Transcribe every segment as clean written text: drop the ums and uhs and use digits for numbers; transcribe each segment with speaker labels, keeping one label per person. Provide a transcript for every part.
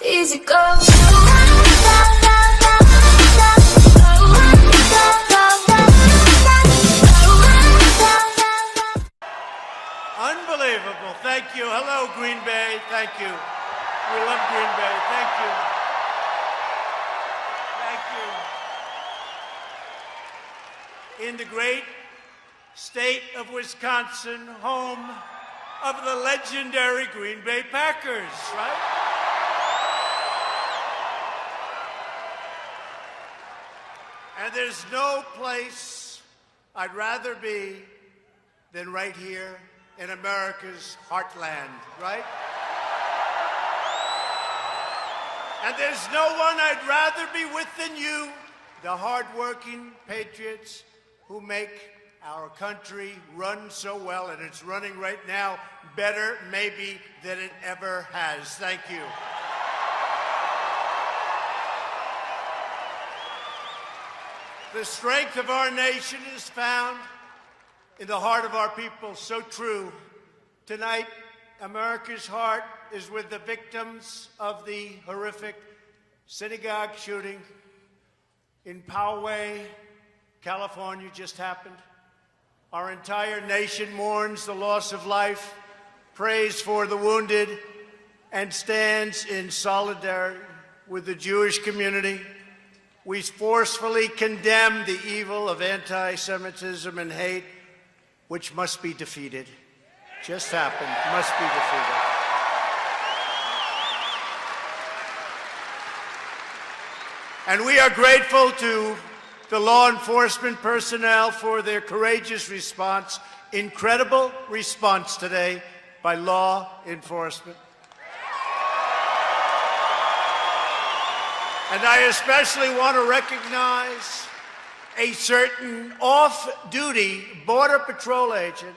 Speaker 1: easy go.
Speaker 2: Unbelievable. Thank you. Hello, Green Bay. Thank you. We love Green Bay. Thank you. Thank you. In the great state of Wisconsin, home of the legendary Green Bay Packers, right? And there's no place I'd rather be than right here in America's heartland, right? And there's no one I'd rather be with than you, the hardworking patriots who make our country run so well, and it's running right now better maybe than it ever has. Thank you. The strength of our nation is found in the heart of our people. So true. Tonight, America's heart is with the victims of the horrific synagogue shooting in Poway, California, just happened. Our entire nation mourns the loss of life, prays for the wounded, and stands in solidarity with the Jewish community. We forcefully condemn the evil of anti-Semitism and hate, which must be defeated. Just happened, must be defeated. And we are grateful to the law enforcement personnel for their courageous response, incredible response today by law enforcement. And I especially want to recognize a certain off-duty Border Patrol agent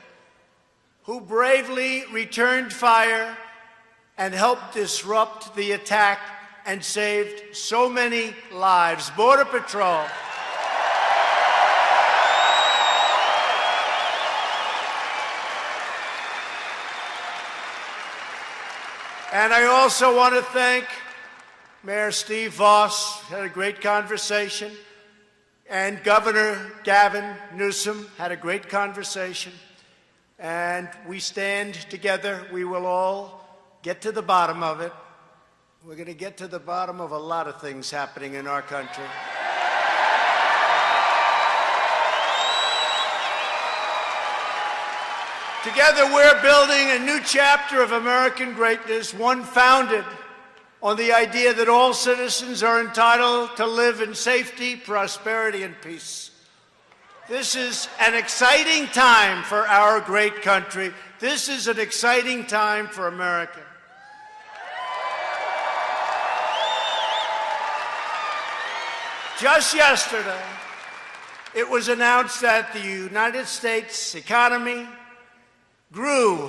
Speaker 2: who bravely returned fire and helped disrupt the attack and saved so many lives. Border Patrol. And I also want to thank Mayor Steve Voss, had a great conversation, and Governor Gavin Newsom had a great conversation. And we stand together. We will all get to the bottom of it. We're going to get to the bottom of a lot of things happening in our country. Together, we're building a new chapter of American greatness, one founded on the idea that all citizens are entitled to live in safety, prosperity, and peace. This is an exciting time for our great country. This is an exciting time for America. Just yesterday, it was announced that the United States economy grew.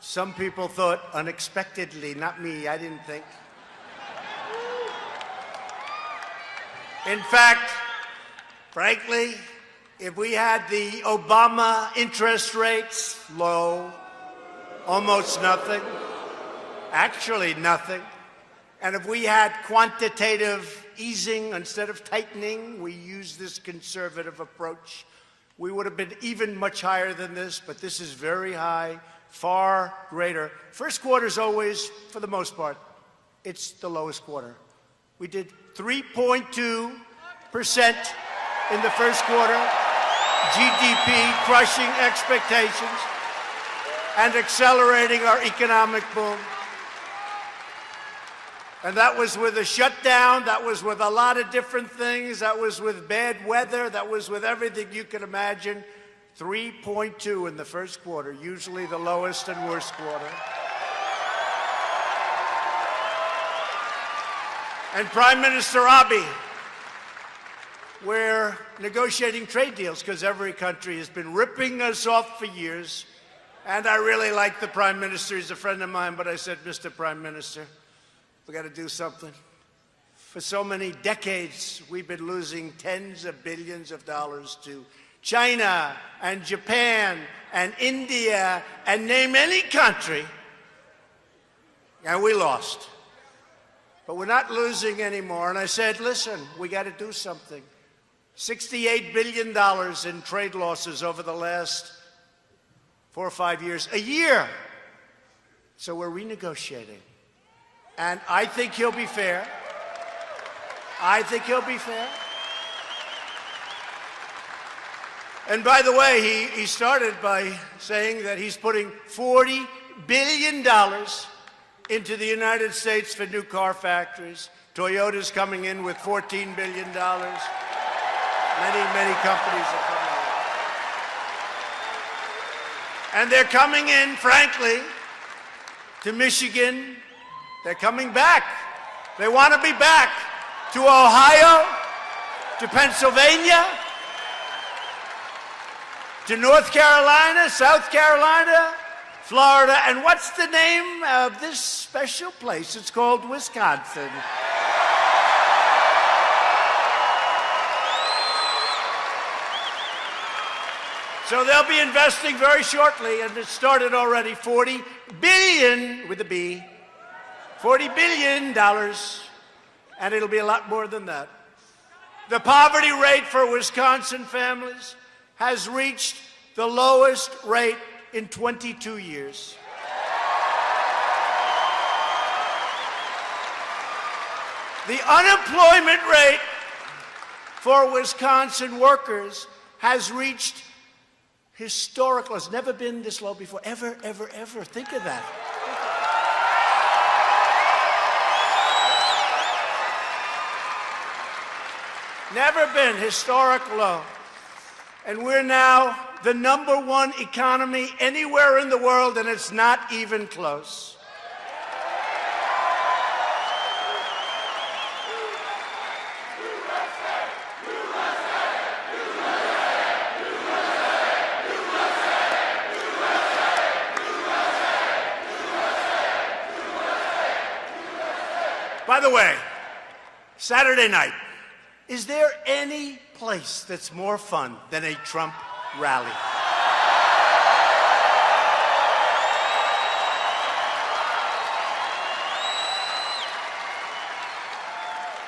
Speaker 2: Some people thought unexpectedly, not me, I didn't think. In fact, frankly, if we had the Obama interest rates low, almost nothing, actually nothing, and if we had quantitative easing instead of tightening, we use this conservative approach, we would have been even much higher than this, but this is very high, far greater. First quarter is always, for the most part, it's the lowest quarter. We did 3.2% in the first quarter, GDP crushing expectations and accelerating our economic boom. And that was with a shutdown, that was with a lot of different things, that was with bad weather, that was with everything you can imagine. 3.2 in the first quarter, usually the lowest and worst quarter. And Prime Minister Abiy, we're negotiating trade deals because every country has been ripping us off for years. And I really like the Prime Minister. He's a friend of mine, but I said, Mr. Prime Minister, we got to do something. For so many decades, we've been losing tens of billions of dollars to China and Japan and India and name any country, and we lost. But we're not losing anymore. And I said, listen, we got to do something. $68 billion in trade losses over the last 4 or 5 years, a year. So we're renegotiating. And I think he'll be fair. I think he'll be fair. And by the way, he started by saying that he's putting $40 billion into the United States for new car factories. Toyota's coming in with $14 billion. Many companies are coming in. And they're coming in, frankly, to Michigan. They're coming back. They want to be back to Ohio, to Pennsylvania, to North Carolina, South Carolina, Florida, and what's the name of this special place? It's called Wisconsin. So they'll be investing very shortly, and it started already, $40 billion, with a B, $40 billion, and it'll be a lot more than that. The poverty rate for Wisconsin families has reached the lowest rate in 22 years. The unemployment rate for Wisconsin workers has reached historical. It's never been this low before, ever. Think of that. Never been historic low. And we're now the #1 economy anywhere in the world, and it's not even close. By the way, Saturday night, is there any place that's more fun than a Trump rally?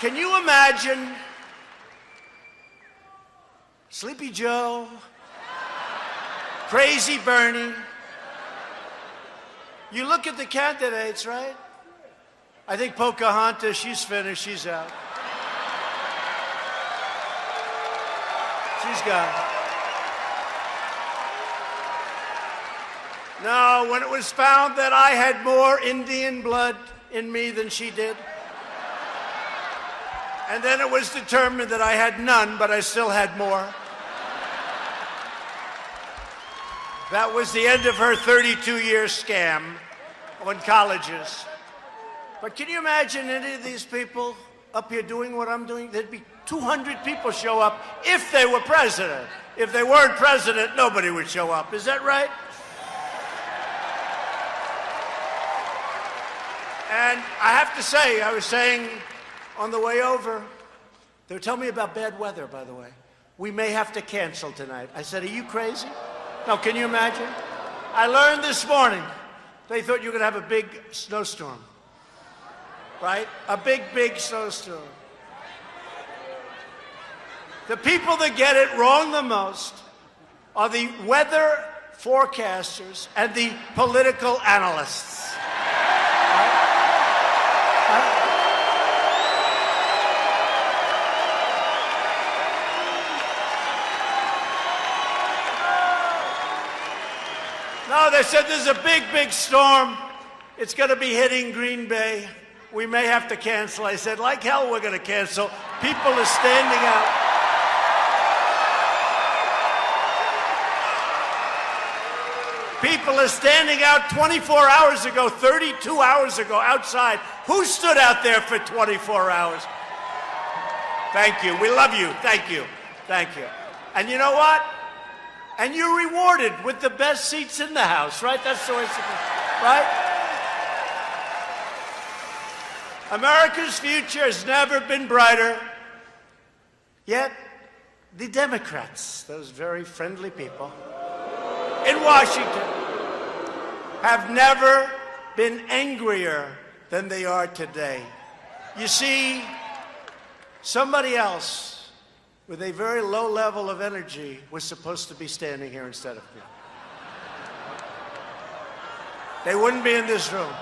Speaker 2: Can you imagine Sleepy Joe, Crazy Bernie? You look at the candidates, right? I think Pocahontas, she's finished, she's out. She's gone. No, when it was found that I had more Indian blood in me than she did, and then it was determined that I had none, but I still had more. That was the end of her 32-year scam on colleges. But can you imagine any of these people up here doing what I'm doing? There'd be 200 people show up if they were president. If they weren't president, nobody would show up. Is that right? And I have to say, I was saying on the way over, they were telling me about bad weather, by the way. We may have to cancel tonight. I said, are you crazy? No, can you imagine? I learned this morning, they thought you were going to have a big snowstorm. Right? A big snowstorm. The people that get it wrong the most are the weather forecasters and the political analysts. No, they said there's a big storm. It's going to be hitting Green Bay. We may have to cancel. I said, like hell, we're going to cancel. People are standing out. People are standing out 24 hours ago, 32 hours ago outside. Who stood out there for 24 hours? Thank you. We love you. Thank you. Thank you. And you know what? And you're rewarded with the best seats in the house, right? That's the way it's supposed to be, right? America's future has never been brighter. Yet, the Democrats, those very friendly people in Washington, have never been angrier than they are today. You see, somebody else with a very low level of energy was supposed to be standing here instead of me. They wouldn't be in this room.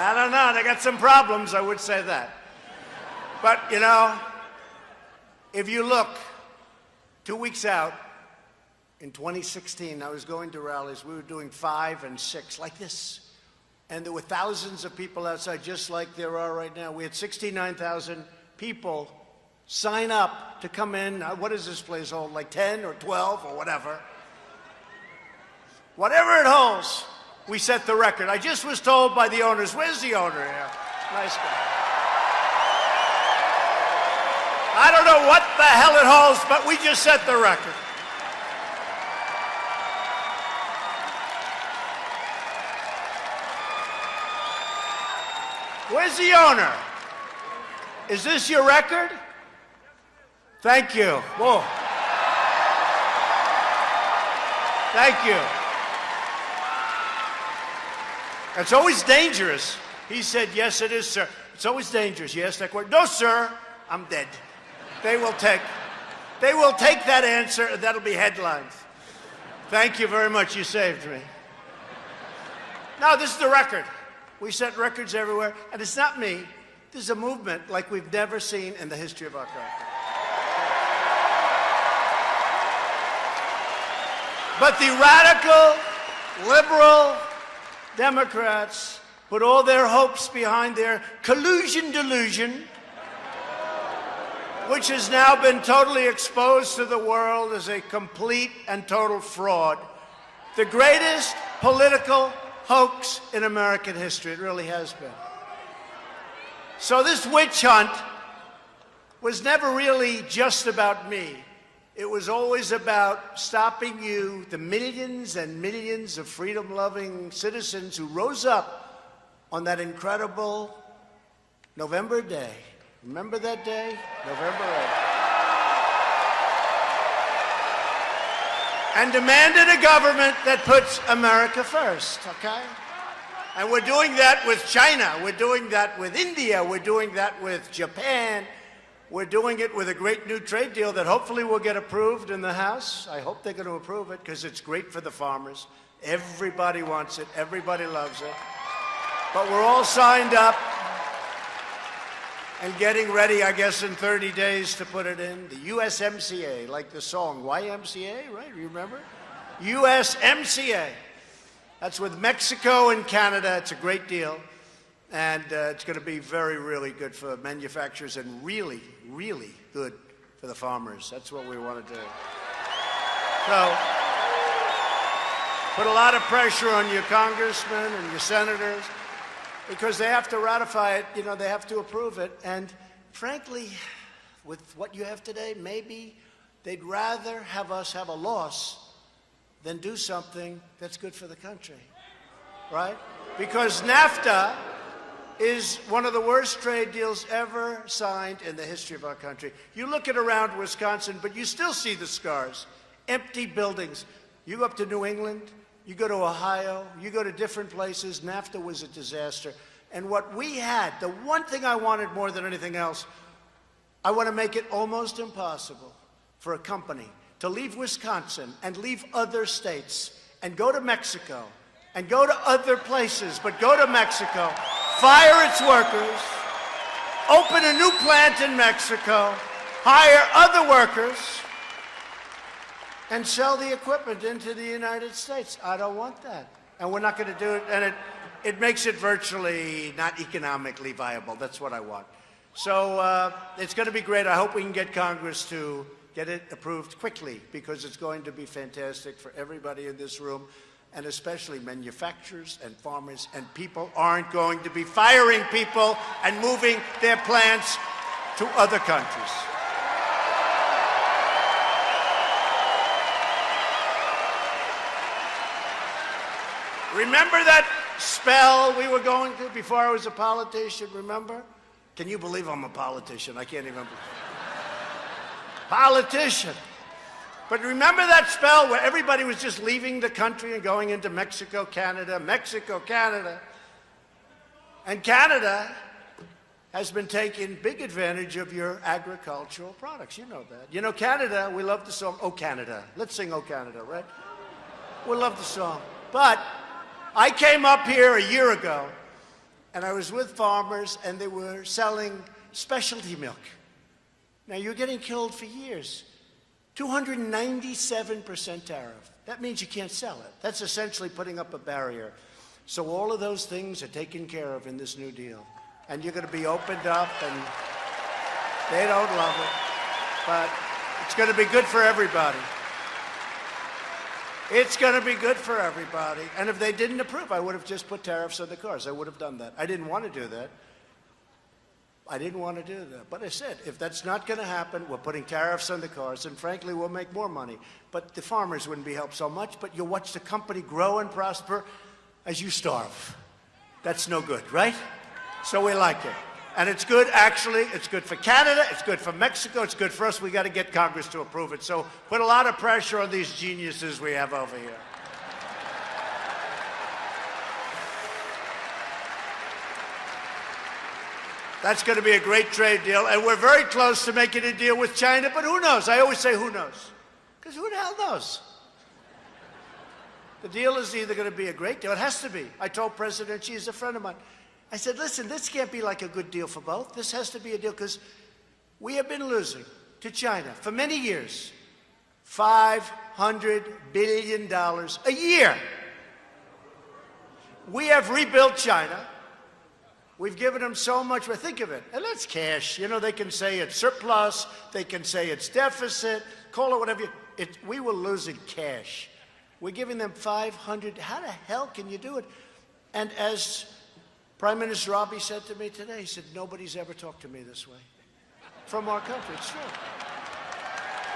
Speaker 2: I don't know. They got some problems, I would say that. But, you know, if you look 2 weeks out, in 2016, I was going to rallies. We were doing 5 and 6, like this. And there were thousands of people outside, just like there are right now. We had 69,000 people sign up to come in. What does this place hold, like 10 or 12 or whatever? Whatever it holds, we set the record. I just was told by the owners, where's the owner here? Nice guy. I don't know what the hell it holds, but we just set the record. Where's the owner? Is this your record? Thank you. Whoa. Thank you. It's always dangerous. He said, yes, it is, sir. It's always dangerous. You ask that question. No, sir, I'm dead. They will take that answer, and that'll be headlines. Thank you very much. You saved me. No, this is the record. We set records everywhere, and it's not me. This is a movement like we've never seen in the history of our country. But the radical, liberal Democrats put all their hopes behind their collusion delusion, which has now been totally exposed to the world as a complete and total fraud. The greatest political hoax in American history. It really has been. So this witch hunt was never really just about me. It was always about stopping you, the millions and millions of freedom-loving citizens who rose up on that incredible November day. Remember that day? November 8th. And demanded a government that puts America first, okay? And we're doing that with China. We're doing that with India. We're doing that with Japan. We're doing it with a great new trade deal that hopefully will get approved in the House. I hope they're going to approve it because it's great for the farmers. Everybody wants it. Everybody loves it. But we're all signed up and getting ready, I guess, in 30 days to put it in. The USMCA, like the song, YMCA, right? You remember? USMCA. That's with Mexico and Canada. It's a great deal. And it's going to be very, really good for manufacturers and really, really good for the farmers. That's what we want to do. So put a lot of pressure on your congressmen and your senators because they have to ratify it. You know, they have to approve it. And frankly, with what you have today, maybe they'd rather have us have a loss than do something that's good for the country, right? Because NAFTA is one of the worst trade deals ever signed in the history of our country. You look at around Wisconsin, but you still see the scars. Empty buildings. You go up to New England, you go to Ohio, you go to different places, NAFTA was a disaster. And what we had, the one thing I wanted more than anything else, I want to make it almost impossible for a company to leave Wisconsin and leave other states and go to Mexico and go to other places, but go to Mexico, fire its workers, open a new plant in Mexico, hire other workers, and sell the equipment into the United States. I don't want that. And we're not going to do it. And it makes it virtually not economically viable. That's what I want. So it's going to be great. I hope we can get Congress to get it approved quickly because it's going to be fantastic for everybody in this room, and especially manufacturers and farmers, and people aren't going to be firing people and moving their plants to other countries. Remember that spell we were going through before I was a politician, remember? Can you believe I'm a politician? I can't even believe politician. But remember that spell where everybody was just leaving the country and going into Mexico, Canada, Mexico, Canada. And Canada has been taking big advantage of your agricultural products. You know that. You know, Canada, we love the song, Oh Canada. Let's sing Oh Canada, right? We love the song. But I came up here a year ago, and I was with farmers, and they were selling specialty milk. Now, you're getting killed for years. 297% tariff. That means you can't sell it. That's essentially putting up a barrier. So all of those things are taken care of in this New Deal. And you're going to be opened up, and they don't love it. But it's going to be good for everybody. It's going to be good for everybody. And if they didn't approve, I would have just put tariffs on the cars. I would have done that. I didn't want to do that. But I said, if that's not going to happen, we're putting tariffs on the cars, and frankly, we'll make more money. But the farmers wouldn't be helped so much, but you'll watch the company grow and prosper as you starve. That's no good, right? So we like it. And it's good, actually. It's good for Canada. It's good for Mexico. It's good for us. We got to get Congress to approve it. So put a lot of pressure on these geniuses we have over here. That's going to be a great trade deal. And we're very close to making a deal with China, but who knows? I always say who knows. Because who the hell knows? The deal is either going to be a great deal. It has to be. I told President Xi, he's a friend of mine. I said, listen, this can't be like a good deal for both. This has to be a deal because we have been losing to China for many years. $500 billion a year. We have rebuilt China. We've given them so much. Well, think of it. And that's cash. You know, they can say it's surplus. They can say it's deficit. Call it whatever. We were losing cash. We're giving them 500. How the hell can you do it? And as Prime Minister Abiy said to me today, he said, nobody's ever talked to me this way from our country. It's true.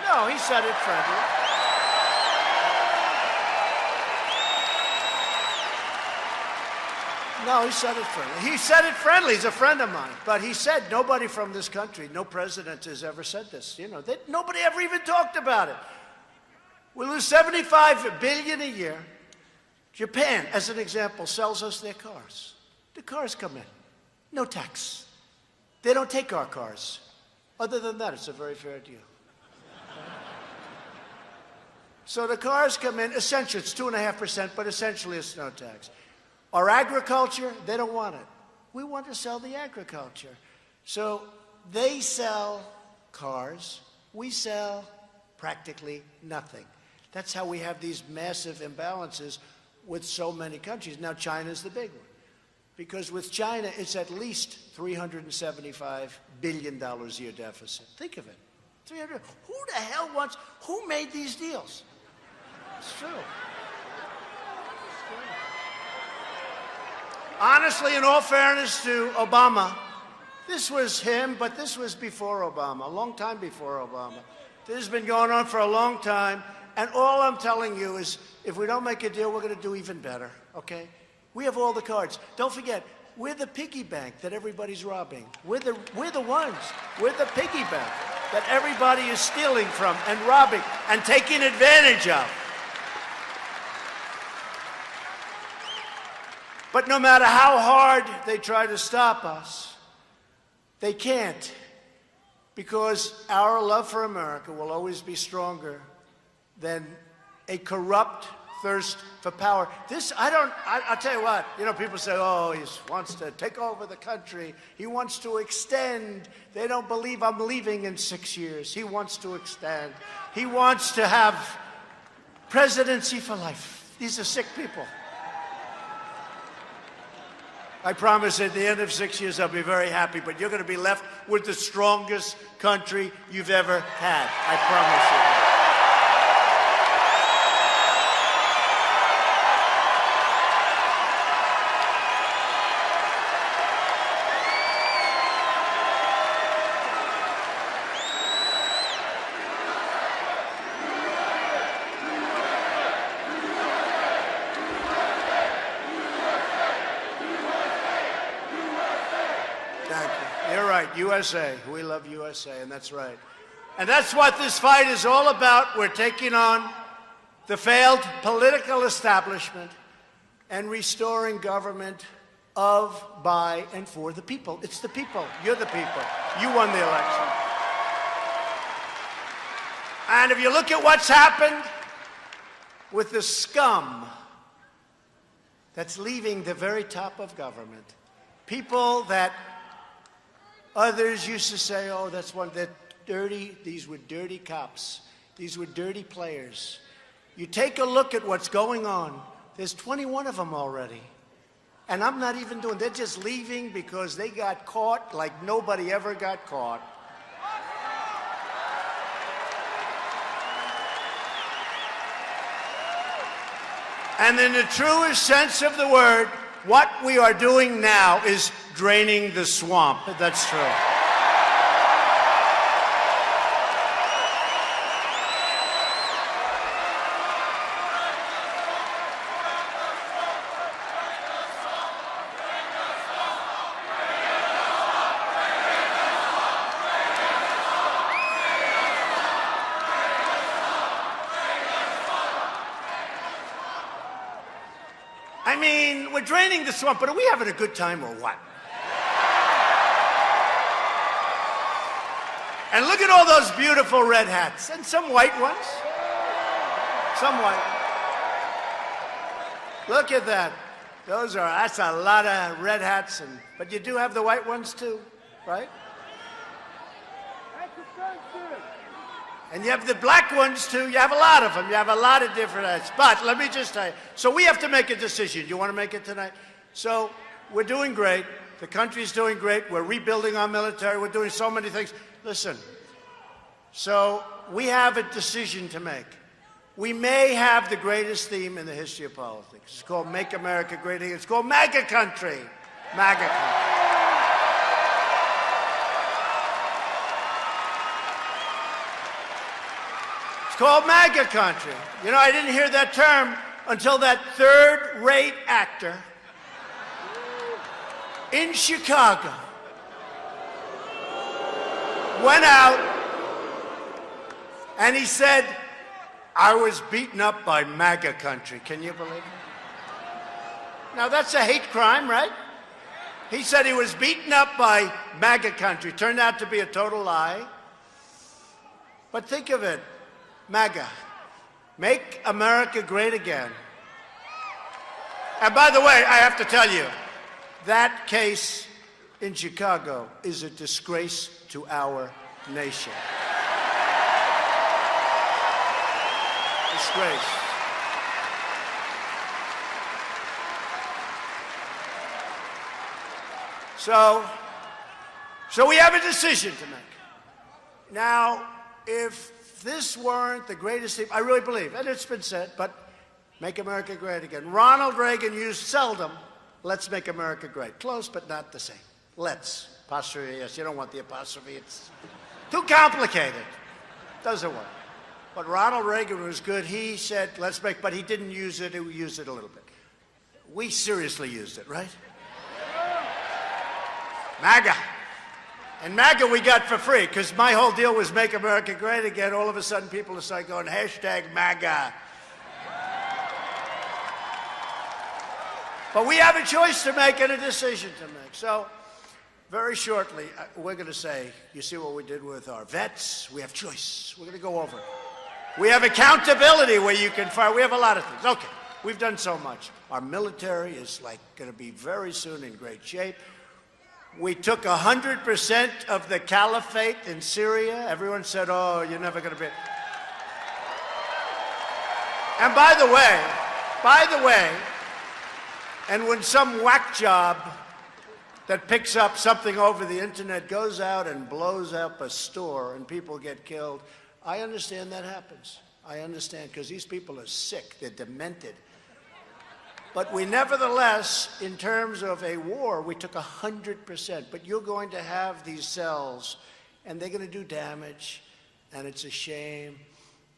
Speaker 2: No, he said it friendly. No, he said it friendly. He said it friendly. He's a friend of mine. But he said nobody from this country, no president has ever said this. You know, nobody ever even talked about it. We lose $75 billion a year. Japan, as an example, sells us their cars. The cars come in. No tax. They don't take our cars. Other than that, it's a very fair deal. So the cars come in. Essentially, it's 2.5%, but essentially it's no tax. Our agriculture, they don't want it. We want to sell the agriculture. So they sell cars. We sell practically nothing. That's how we have these massive imbalances with so many countries. Now, China's the big one. Because with China, it's at least $375 billion a year deficit. Think of it. 300. Who the hell wants, who made these deals? It's true. Honestly, in all fairness to Obama, this was him, but this was before Obama, a long time before Obama. This has been going on for a long time, and all I'm telling you is if we don't make a deal, we're going to do even better, okay? We have all the cards. Don't forget, we're the piggy bank that everybody's robbing. We're the ones. We're the piggy bank that everybody is stealing from and robbing and taking advantage of. But no matter how hard they try to stop us, they can't, because our love for America will always be stronger than a corrupt thirst for power. I'll tell you what, you know, people say, oh, he wants to take over the country. He wants to extend. They don't believe I'm leaving in 6 years. He wants to extend. He wants to have presidency for life. These are sick people. I promise at the end of 6 years, I'll be very happy, but you're going to be left with the strongest country you've ever had. I promise you. Thank you. You're right, USA. We love USA, and that's right. And that's what this fight is all about. We're taking on the failed political establishment and restoring government of, by, and for the people. It's the people. You're the people. You won the election. And if you look at what's happened with the scum that's leaving the very top of government, people that others used to say, oh, that's one that dirty, these were dirty cops. These were dirty players. You take a look at what's going on. There's 21 of them already. And I'm not even doing, they're just leaving because they got caught like nobody ever got caught. And in the truest sense of the word, what we are doing now is draining the swamp. That's true. I mean, we're draining the swamp, but are we having a good time or what? And look at all those beautiful red hats, and some white ones. Some white. Look at that. That's a lot of red hats, but you do have the white ones too, right? And you have the black ones too. You have a lot of them. You have a lot of different hats. But let me just tell you, so we have to make a decision. Do you want to make it tonight? So we're doing great. The country's doing great. We're rebuilding our military. We're doing so many things. Listen, so we have a decision to make. We may have the greatest theme in the history of politics. It's called Make America Great Again. It's called MAGA Country. MAGA Country. It's called MAGA Country. You know, I didn't hear that term until that third-rate actor in Chicago went out and he said, I was beaten up by MAGA Country. Can you believe it? Now, that's a hate crime, right? He said he was beaten up by MAGA Country. Turned out to be a total lie. But think of it. MAGA, Make America Great Again. And by the way, I have to tell you, that case in Chicago is a disgrace to our nation. Disgrace. So we have a decision to make. Now, if this weren't the greatest thing, I really believe, and it's been said, but Make America Great Again. Ronald Reagan used seldom, let's make America great. Close, but not the same. Let's. Apostrophe, yes, you don't want the apostrophe. It's too complicated. Doesn't work. But Ronald Reagan was good. He said, let's make, but he didn't use it. He used it a little bit. We seriously used it, right? MAGA. And MAGA we got for free, because my whole deal was Make America Great Again. All of a sudden, people start going, hashtag MAGA. But we have a choice to make and a decision to make. So, very shortly, we're going to say, you see what we did with our vets? We have choice. We're going to go over it. We have accountability where you can fire. We have a lot of things. Okay, we've done so much. Our military is going to be very soon in great shape. We took 100% of the caliphate in Syria. Everyone said, oh, you're never going to be. And by the way, and when some whack job that picks up something over the internet goes out and blows up a store and people get killed, I understand that happens. I understand, because these people are sick. They're demented. But we nevertheless, in terms of a war, we took 100%. But you're going to have these cells, and they're going to do damage, and it's a shame,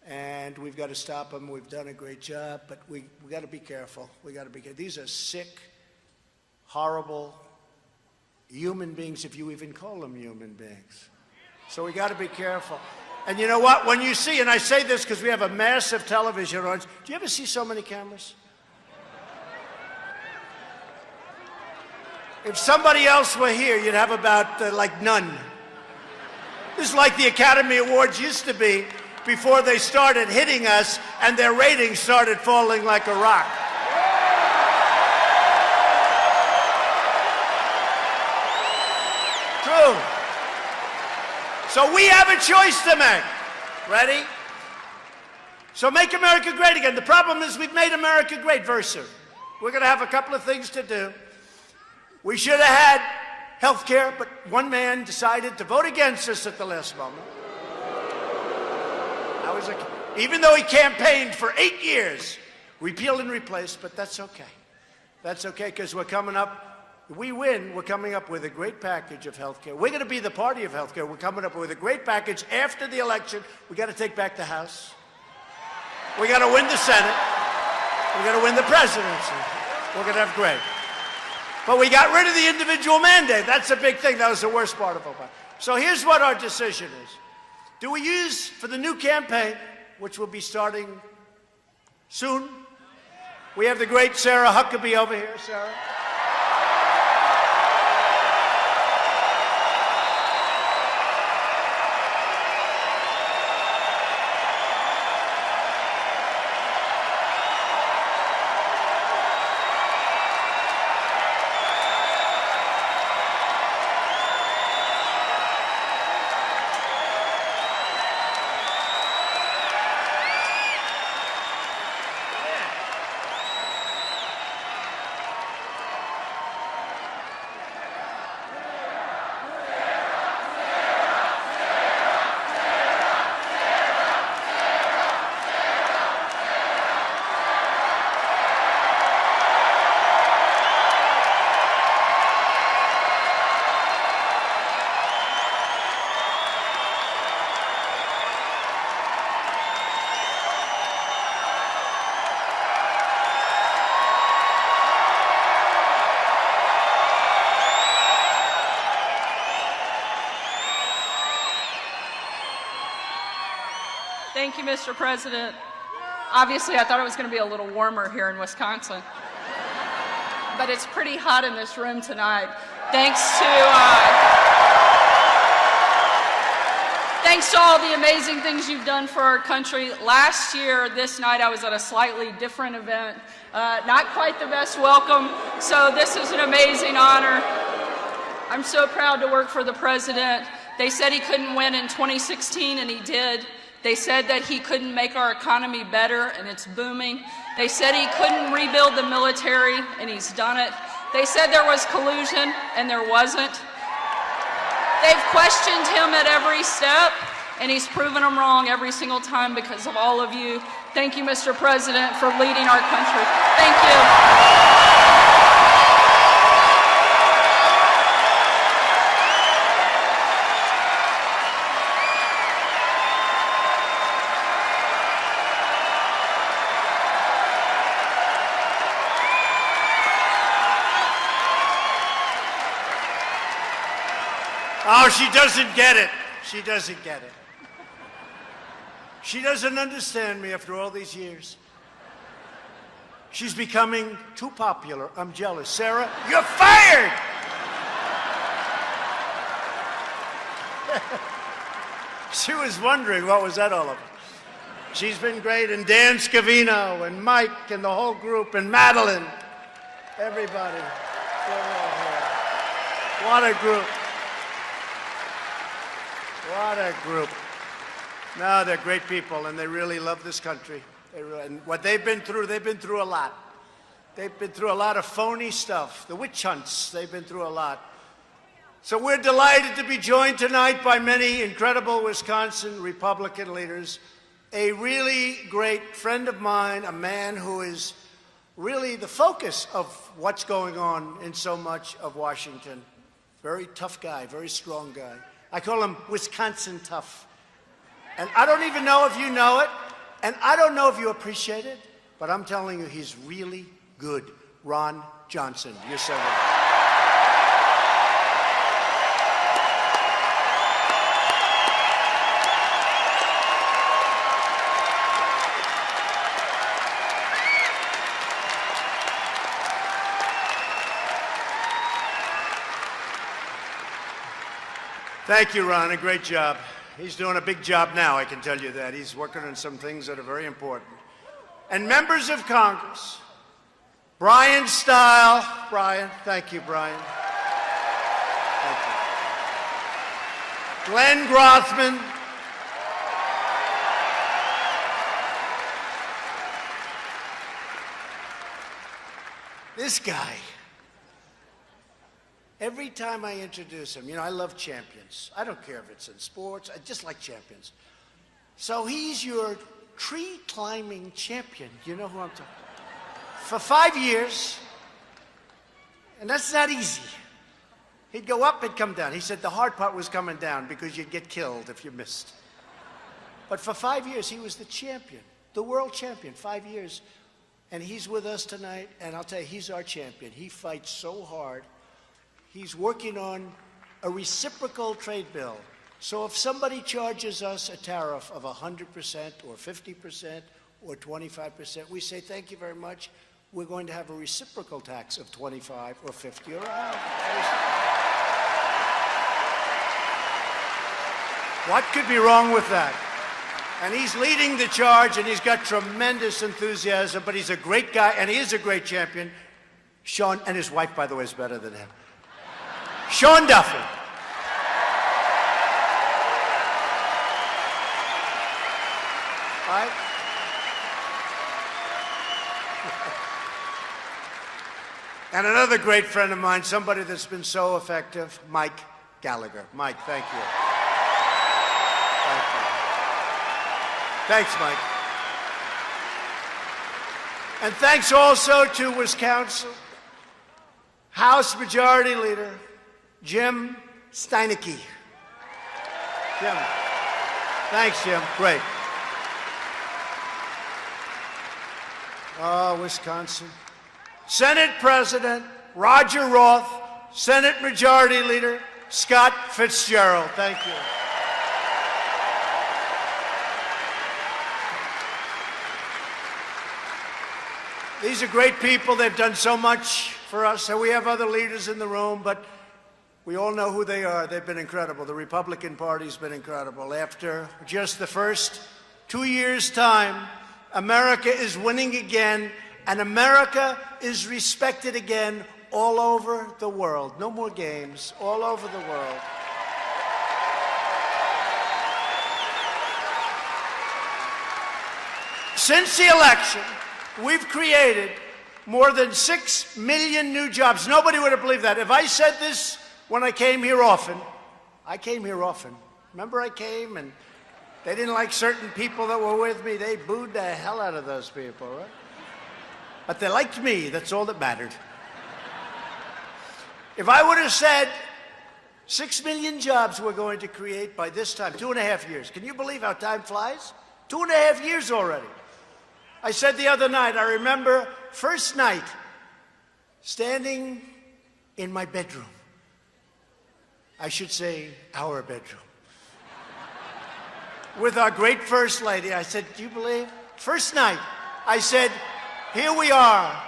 Speaker 2: and we've got to stop them. We've done a great job, but we got to be careful. We got to be careful. These are sick, horrible human beings, if you even call them human beings. So we got to be careful. And you know what? When you see, and I say this because we have a massive television audience, do you ever see so many cameras? If somebody else were here, you'd have about, like, none. This is like the Academy Awards used to be before they started hitting us and their ratings started falling like a rock. True. So we have a choice to make. Ready? So make America great again. The problem is we've made America great very soon. We're going to have a couple of things to do. We should have had health care, but one man decided to vote against us at the last moment. Even though he campaigned for 8 years, repeal and replace, but that's okay. That's okay, because we're coming up, if we win, we're coming up with a great package of health care. We're going to be the party of health care. We're coming up with a great package after the election. We got to take back the House. We got to win the Senate. We got to win the presidency. We're going to have great. But we got rid of the individual mandate. That's a big thing. That was the worst part of Obama. So here's what our decision is. Do we use, for the new campaign, which will be starting soon, we have the great Sarah Huckabee over here. Sarah.
Speaker 1: Thank you, Mr. President. Obviously, I thought it was going to be a little warmer here in Wisconsin, but it's pretty hot in this room tonight. Thanks to all the amazing things you've done for our country. Last year, this night, I was at a slightly different event. Not quite the best welcome, so this is an amazing honor. I'm so proud to work for the president. They said he couldn't win in 2016, and he did. They said that he couldn't make our economy better, and it's booming. They said he couldn't rebuild the military, and he's done it. They said there was collusion, and there wasn't. They've questioned him at every step, and he's proven them wrong every single time because of all of you. Thank you, Mr. President, for leading our country. Thank you.
Speaker 2: Oh, she doesn't get it. She doesn't get it. She doesn't understand me after all these years. She's becoming too popular. I'm jealous. Sarah, you're fired! She was wondering what was that all about. She's been great, and Dan Scavino, and Mike, and the whole group, and Madeline. Everybody. What a group. What a group. No, they're great people, and they really love this country. And what they've been through a lot. They've been through a lot of phony stuff. The witch hunts, they've been through a lot. So we're delighted to be joined tonight by many incredible Wisconsin Republican leaders. A really great friend of mine, a man who is really the focus of what's going on in so much of Washington. Very tough guy, very strong guy. I call him Wisconsin tough. And I don't even know if you know it, and I don't know if you appreciate it, but I'm telling you, he's really good. Ron Johnson, you're so good. Thank you, Ron. A great job. He's doing a big job now, I can tell you that. He's working on some things that are very important. And members of Congress, Brian Stile. Brian, thank you, Brian. Thank you. Glenn Grothman. This guy, every time I introduce him, I love champions. I don't care if it's in sports, I just like champions. So he's your tree climbing champion. You know who I'm talking about. For 5 years, and that's not easy. He'd go up and come down. He said the hard part was coming down because you'd get killed if you missed. But for 5 years, he was the champion, the world champion, 5 years. And he's with us tonight, and I'll tell you, he's our champion. He fights so hard. He's working on a reciprocal trade bill. So if somebody charges us a tariff of 100% or 50% or 25%, we say, thank you very much. We're going to have a reciprocal tax of 25 or 50 or 100. What could be wrong with that? And he's leading the charge, and he's got tremendous enthusiasm, but he's a great guy, and he is a great champion. Sean, and his wife, by the way, is better than him. Sean Duffy. Right? And another great friend of mine, somebody that's been so effective, Mike Gallagher. Mike, thank you. Thank you. Thanks, Mike. And thanks also to Wisconsin House Majority Leader Jim Steineke. Jim. Thanks, Jim. Great. Oh, Wisconsin. Senate President Roger Roth, Senate Majority Leader Scott Fitzgerald. Thank you. These are great people. They've done so much for us. And we have other leaders in the room, but we all know who they are. They've been incredible. The Republican Party's been incredible. After just the first 2 years' time, America is winning again, and America is respected again all over the world. No more games, all over the world. Since the election, we've created more than 6 million new jobs. Nobody would have believed that. If I said this when I came here often, Remember I came and they didn't like certain people that were with me. They booed the hell out of those people, right? But they liked me. That's all that mattered. If I would have said 6 million jobs we're going to create by this time, 2.5 years. Can you believe how time flies? 2.5 years already. I said the other night, I remember first night standing in my bedroom. I should say our bedroom. With our great First Lady. I said, do you believe? First night, I said, here we are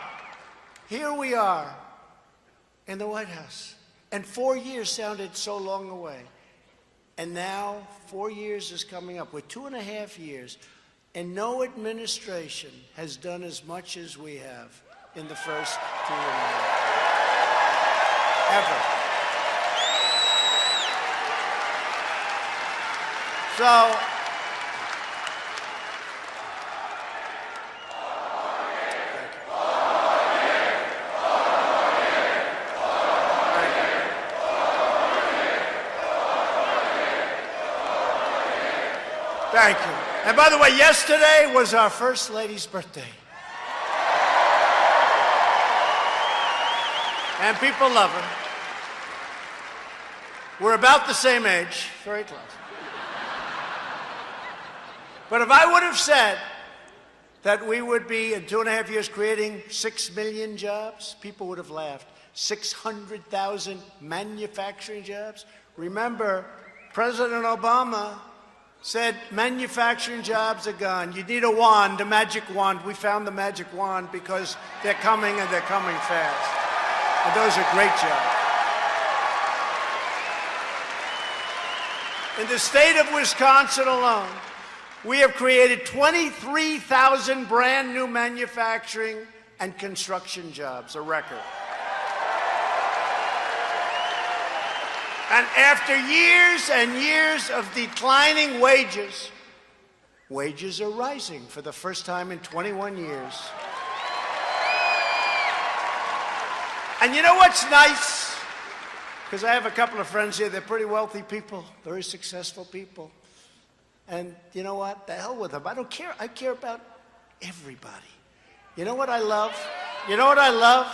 Speaker 2: in the White House. And 4 years sounded so long away. And now 4 years is coming up. We're 2.5 years. And no administration has done as much as we have in the first 2.5 years. Ever. So, thank you. And by the way, yesterday was our First Lady's birthday. And people love her. We're about the same age, very close. But if I would have said that we would be, in 2.5 years, creating 6 million jobs, people would have laughed. 600,000 manufacturing jobs. Remember, President Obama said manufacturing jobs are gone. You need a wand, a magic wand. We found the magic wand because they're coming and they're coming fast. And those are great jobs. In the state of Wisconsin alone, we have created 23,000 brand new manufacturing and construction jobs, a record. And after years and years of declining wages, wages are rising for the first time in 21 years. And you know what's nice? Because I have a couple of friends here, they're pretty wealthy people, very successful people. And you know what? The hell with them. I don't care. I care about everybody. You know what I love? You know what I love?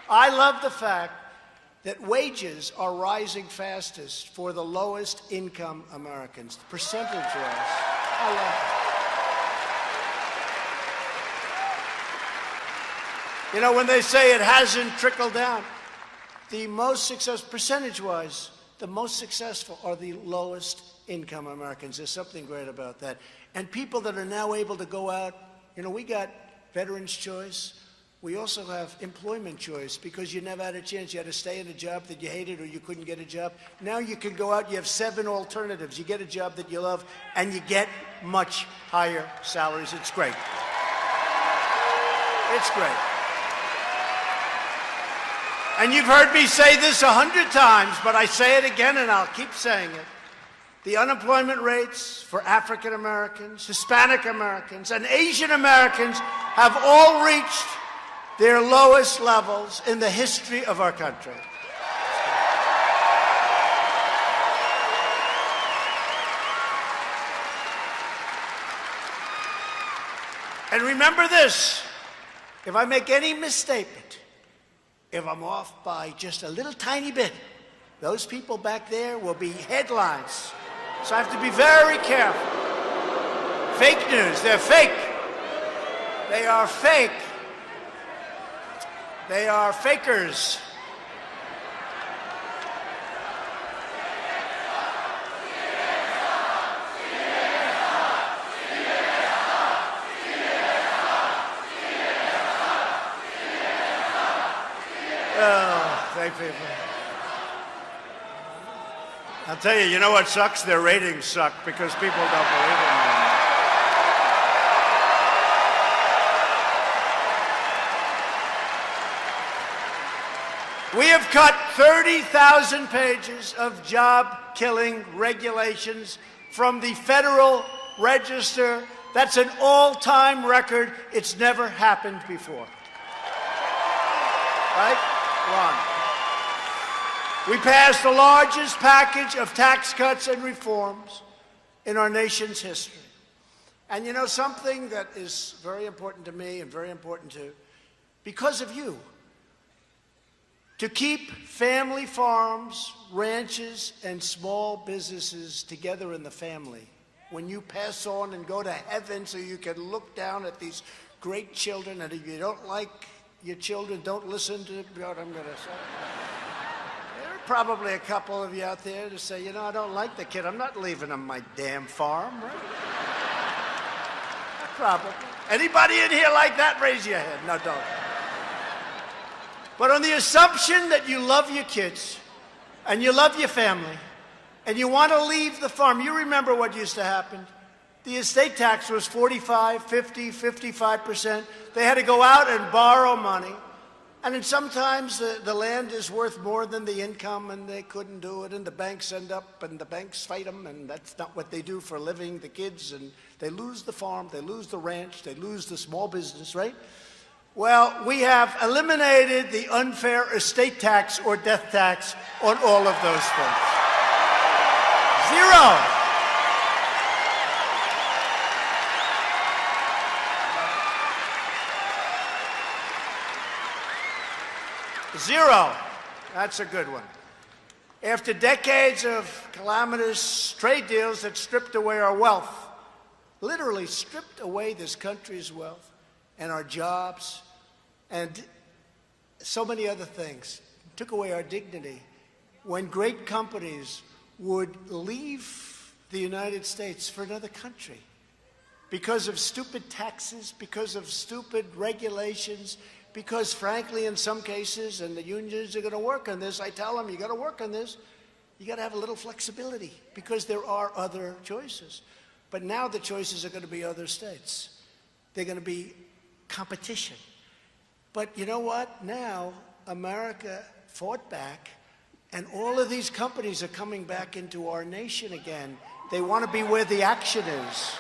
Speaker 2: I love the fact that wages are rising fastest for the lowest income Americans, percentage-wise. I love it. You know, when they say it hasn't trickled down, the most successful, percentage-wise, the most successful are the lowest income Americans. There's something great about that. And people that are now able to go out, you know, we got Veterans Choice. We also have employment choice because you never had a chance. You had to stay in a job that you hated or you couldn't get a job. Now you can go out, you have 7 alternatives. You get a job that you love and you get much higher salaries. It's great. It's great. And you've heard me say this 100 times, but I say it again and I'll keep saying it. The unemployment rates for African Americans, Hispanic Americans, and Asian Americans have all reached their lowest levels in the history of our country. And remember this, if I make any misstatement, if I'm off by just a little tiny bit, those people back there will be headlines. So I have to be very careful. Fake news, they're fake. They are fake. They are fakers. Oh, thank people. I'll tell you, you know what sucks? Their ratings suck because people don't believe in them. We have cut 30,000 pages of job-killing regulations from the Federal Register. That's an all-time record. It's never happened before. Right? One. We passed the largest package of tax cuts and reforms in our nation's history. And you know something that is very important to me and very important to, because of you, to keep family farms, ranches, and small businesses together in the family. When you pass on and go to heaven so you can look down at these great children, and if you don't like your children, don't listen to what I'm going to say. There are probably a couple of you out there to say, you know, I don't like the kid. I'm not leaving him my damn farm, right? Probably. Anybody in here like that? Raise your hand. No, don't. But on the assumption that you love your kids and you love your family and you want to leave the farm, you remember what used to happen. The estate tax was 45, 50, 55%. They had to go out and borrow money. And then sometimes the land is worth more than the income and they couldn't do it. And the banks end up and the banks fight them. And that's not what they do for a living, the kids. And they lose the farm, they lose the ranch, they lose the small business, right? Well, we have eliminated the unfair estate tax or death tax on all of those things. Zero. Zero. That's a good one. After decades of calamitous trade deals that stripped away our wealth, literally stripped away this country's wealth and our jobs and so many other things, took away our dignity, when great companies would leave the United States for another country because of stupid taxes, because of stupid regulations, because frankly, in some cases, and the unions are going to work on this, I tell them, you got to work on this, You got to have a little flexibility because there are other choices. But now the choices are going to be other states. They're going to be competition. But you know what? Now America fought back, and all of these companies are coming back into our nation again. They want to be where the action is.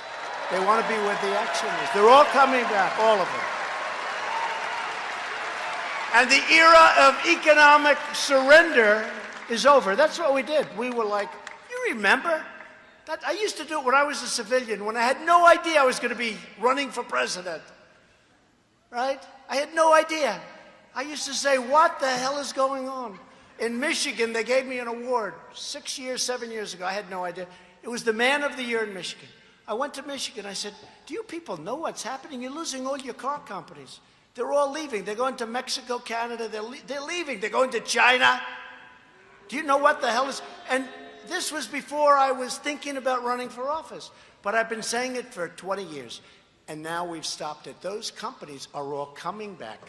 Speaker 2: They want to be where the action is. They're all coming back, all of them. And the era of economic surrender is over. That's what we did. We were like, you remember? I used to do it when I was a civilian, when I had no idea I was going to be running for president. Right? I had no idea. I used to say, what the hell is going on? In Michigan, they gave me an award 7 years ago. I had no idea. It was the Man of the Year in Michigan. I went to Michigan. I said, do you people know what's happening? You're losing all your car companies. They're all leaving. They're going to Mexico, Canada. They're leaving. They're going to China. Do you know what the hell is? And this was before I was thinking about running for office. But I've been saying it for 20 years. And now we've stopped it. Those companies are all coming back.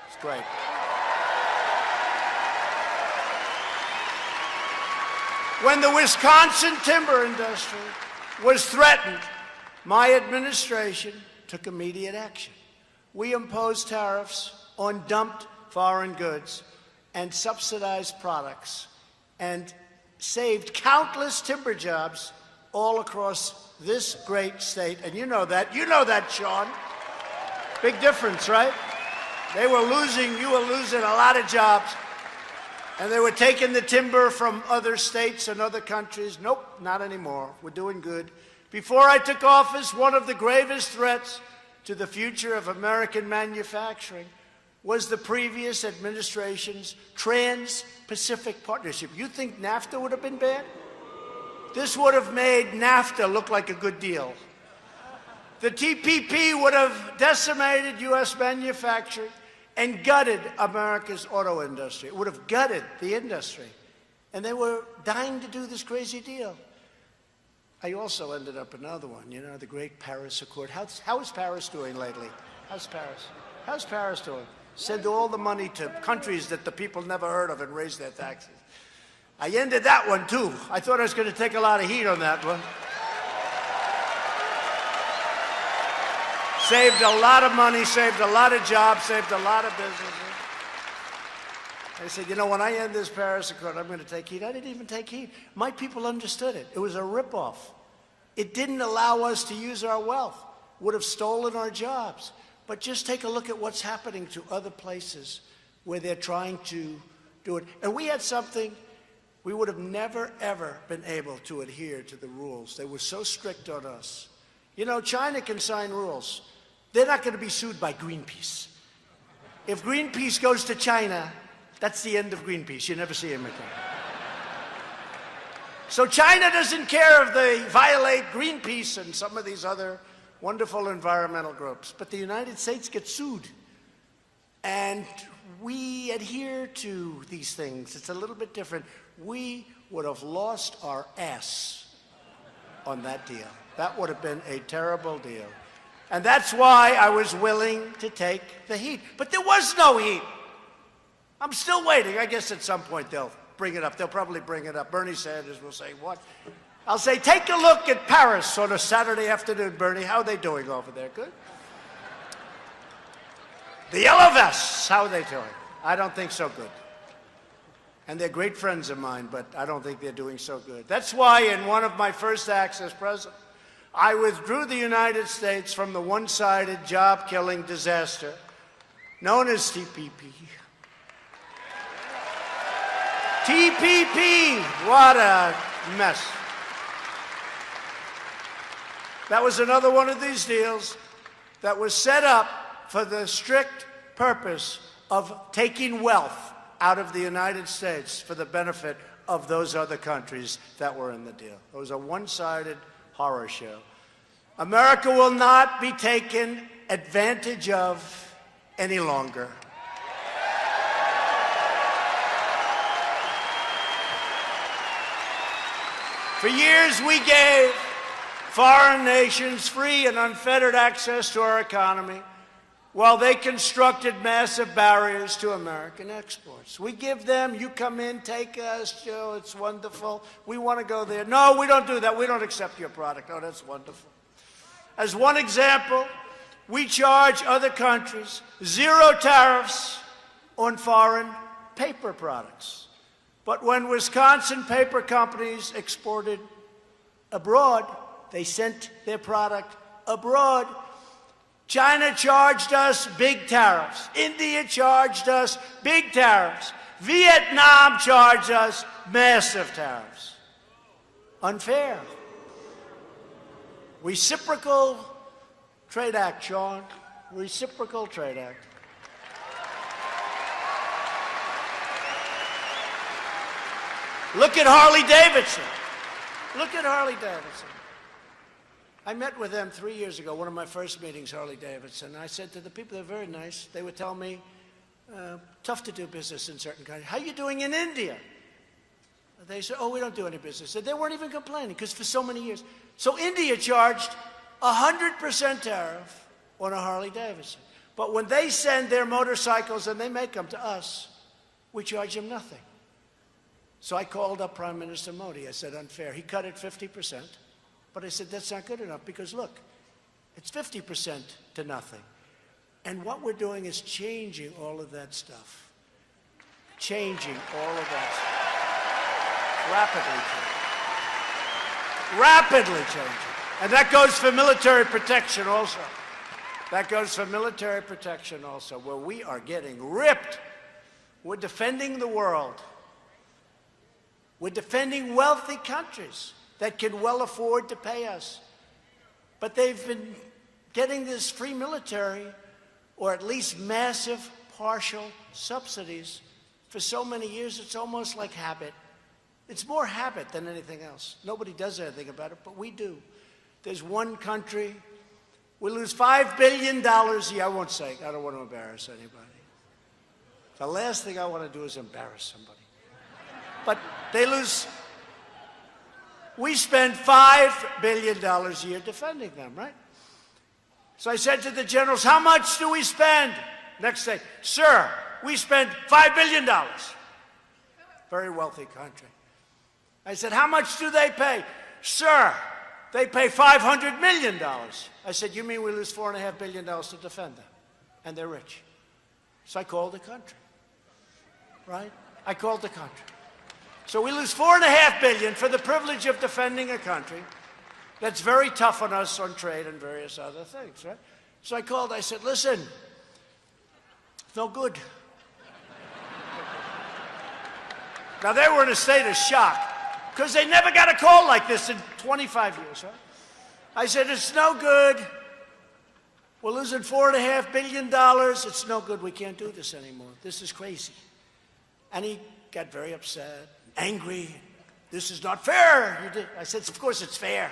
Speaker 2: It's great. When the Wisconsin timber industry was threatened, my administration took immediate action. We imposed tariffs on dumped foreign goods and subsidized products and saved countless timber jobs all across this great state. And you know that. You know that, Sean. Big difference, right? They were losing, you were losing a lot of jobs. And they were taking the timber from other states and other countries. Nope, not anymore. We're doing good. Before I took office, one of the gravest threats to the future of American manufacturing was the previous administration's Trans-Pacific Partnership. You think NAFTA would have been bad? This would have made NAFTA look like a good deal. The TPP would have decimated U.S. manufacturing and gutted America's auto industry. It would have gutted the industry. And they were dying to do this crazy deal. I also ended up another one, you know, the great Paris Accord. How is Paris doing lately? How's Paris? How's Paris doing? Send all the money to countries that the people never heard of and raise their taxes. I ended that one, too. I thought I was going to take a lot of heat on that one. Saved a lot of money, saved a lot of jobs, saved a lot of businesses. I said, you know, when I end this Paris Accord, I'm going to take heat. I didn't even take heat. My people understood it. It was a ripoff. It didn't allow us to use our wealth. Would have stolen our jobs. But just take a look at what's happening to other places where they're trying to do it. And we had something, we would have never, ever been able to adhere to the rules. They were so strict on us. You know, China can sign rules. They're not going to be sued by Greenpeace. If Greenpeace goes to China, that's the end of Greenpeace. You never see him again. So China doesn't care if they violate Greenpeace and some of these other wonderful environmental groups. But the United States gets sued. And we adhere to these things. It's a little bit different. We would have lost our ass on that deal. That would have been a terrible deal. And that's why I was willing to take the heat. But there was no heat. I'm still waiting. I guess at some point they'll bring it up. They'll probably bring it up. Bernie Sanders will say, what? I'll say, take a look at Paris on a Saturday afternoon, Bernie. How are they doing over there? Good? The Yellow Vests, how are they doing? I don't think so good. And they're great friends of mine, but I don't think they're doing so good. That's why in one of my first acts as president, I withdrew the United States from the one-sided job-killing disaster known as TPP. TPP, what a mess. That was another one of these deals that was set up for the strict purpose of taking wealth out of the United States for the benefit of those other countries that were in the deal. It was a one-sided horror show. America will not be taken advantage of any longer. For years, we gave foreign nations free and unfettered access to our economy. while they constructed massive barriers to American exports. We give them, you come in, take us, Joe, it's wonderful. We want to go there. No, we don't do that. We don't accept your product. Oh, that's wonderful. As one example, we charge other countries 0 tariffs on foreign paper products. But when Wisconsin paper companies exported abroad, they sent their product abroad. China charged us big tariffs. India charged us big tariffs. Vietnam charged us massive tariffs. Unfair. Reciprocal Trade Act, Sean. Reciprocal Trade Act. Look at Harley Davidson. Look at Harley Davidson. I met with them 3 years ago, one of my first meetings, Harley Davidson. I said to the people, they're very nice. They would tell me, tough to do business in certain countries. How are you doing in India? They said, oh, we don't do any business. They weren't even complaining because for so many years. So India charged 100% tariff on a Harley Davidson. But when they send their motorcycles and they make them to us, we charge them nothing. So I called up Prime Minister Modi. I said, unfair. He cut it 50%. But I said, that's not good enough because, look, it's 50% to nothing. And what we're doing is changing all of that stuff. Changing all of that stuff. Rapidly changing. And that goes for military protection also. That goes for military protection also, where we are getting ripped. We're defending the world. We're defending wealthy countries that can well afford to pay us. But they've been getting this free military, or at least massive partial subsidies, for so many years it's almost like habit. It's more habit than anything else. Nobody does anything about it, but we do. There's one country, we lose $5 billion a year. I won't say, I don't want to embarrass anybody. The last thing I want to do is embarrass somebody. But they lose. We spend $5 billion a year defending them, right? So I said to the generals, how much do we spend? Next day, sir, we spend $5 billion. Very wealthy country. I said, how much do they pay? Sir, they pay $500 million. I said, you mean we lose $4.5 billion to defend them? And they're rich. So I called the country, right? I called the country. So we lose $4.5 billion for the privilege of defending a country that's very tough on us on trade and various other things, right? So I called, I said, listen, it's no good. Now they were in a state of shock because they never got a call like this in 25 years, right? I said, it's no good. We're losing $4.5 billion. It's no good. We can't do this anymore. This is crazy. And he got very upset, angry. This is not fair. You did. I said, of course it's fair.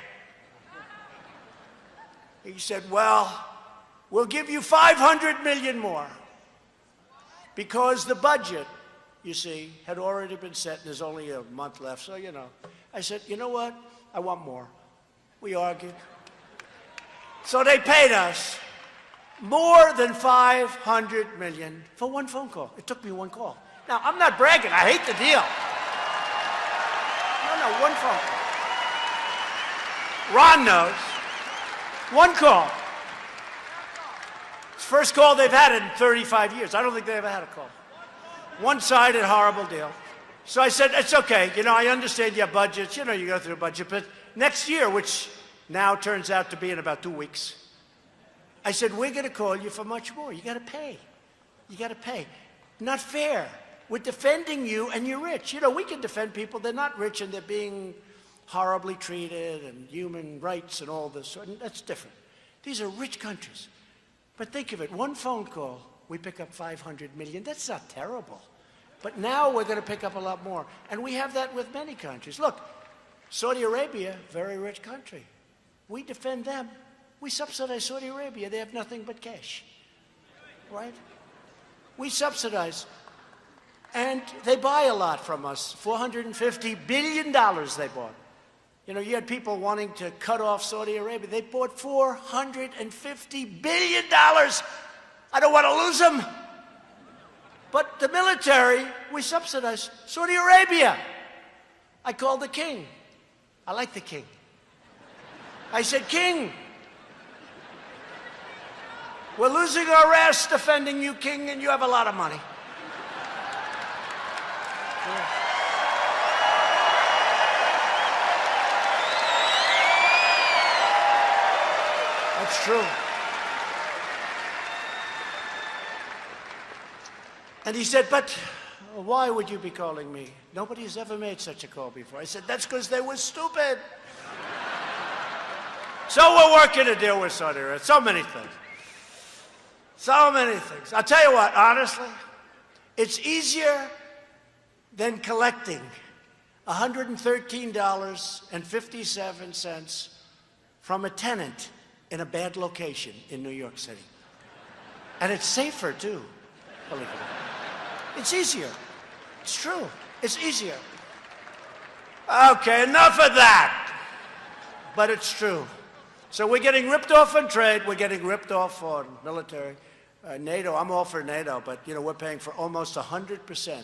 Speaker 2: He said, well, we'll give you $500 million more because the budget, you see, had already been set and there's only a month left, so, you know. I said, you know what? I want more. We argued. So they paid us more than $500 million for one phone call. It took me one call. Now, I'm not bragging. I hate the deal. No, one phone call. Ron knows. One call. It's the first call they've had in 35 years. I don't think they ever had a call. One-sided, horrible deal. So I said, it's okay. You know, I understand you have budgets. You know, you go through a budget. But next year, which now turns out to be in about 2 weeks, I said, we're going to call you for much more. You got to pay. You got to pay. Not fair. We're defending you, and you're rich. You know, we can defend people. They're not rich, and they're being horribly treated, and human rights and all this. And that's different. These are rich countries. But think of it. One phone call, we pick up $500 million. That's not terrible. But now we're going to pick up a lot more. And we have that with many countries. Look, Saudi Arabia, very rich country. We defend them. We subsidize Saudi Arabia. They have nothing but cash, right? We subsidize. And they buy a lot from us. $450 billion they bought. You know, you had people wanting to cut off Saudi Arabia. They bought $450 billion I don't want to lose them. But the military, we subsidize. Saudi Arabia. I called the king. I like the king. I said, King, we're losing our ass defending you, King, and you have a lot of money. Yeah. That's true. And he said, but why would you be calling me? Nobody's ever made such a call before. I said, that's because they were stupid. So we're working a deal with Saudi Arabia. So many things. So many things. I'll tell you what, honestly, it's easier than collecting $113.57 from a tenant in a bad location in New York City. And it's safer, too, believe it or not. It's easier. It's true. It's easier. Okay, enough of that. But it's true. So we're getting ripped off on trade. We're getting ripped off on military. NATO, I'm all for NATO, but we're paying for almost 100%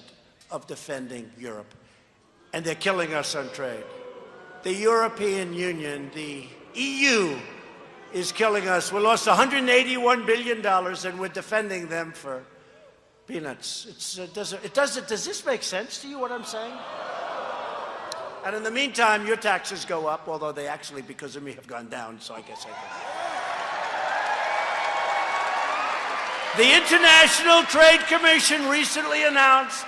Speaker 2: of defending Europe. And they're killing us on trade. The European Union, the EU, is killing us. We lost $181 billion, and we're defending them for peanuts. Does this make sense to you, what I'm saying? And in the meantime, your taxes go up, although they actually, because of me, have gone down, so I guess I can. The International Trade Commission recently announced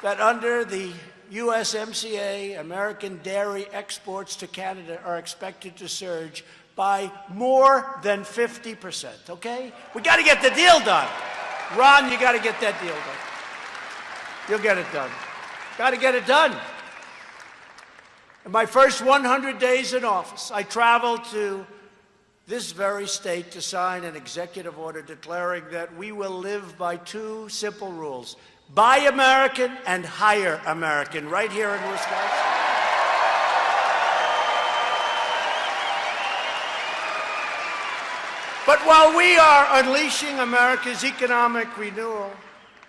Speaker 2: that under the USMCA, American dairy exports to Canada are expected to surge by more than 50%, okay? We got to get the deal done. Ron, you got to get that deal done. You'll get it done. Got to get it done. In my first 100 days in office, I traveled to this very state to sign an executive order declaring that we will live by two simple rules: buy American and hire American, right here in Wisconsin. But while we are unleashing America's economic renewal,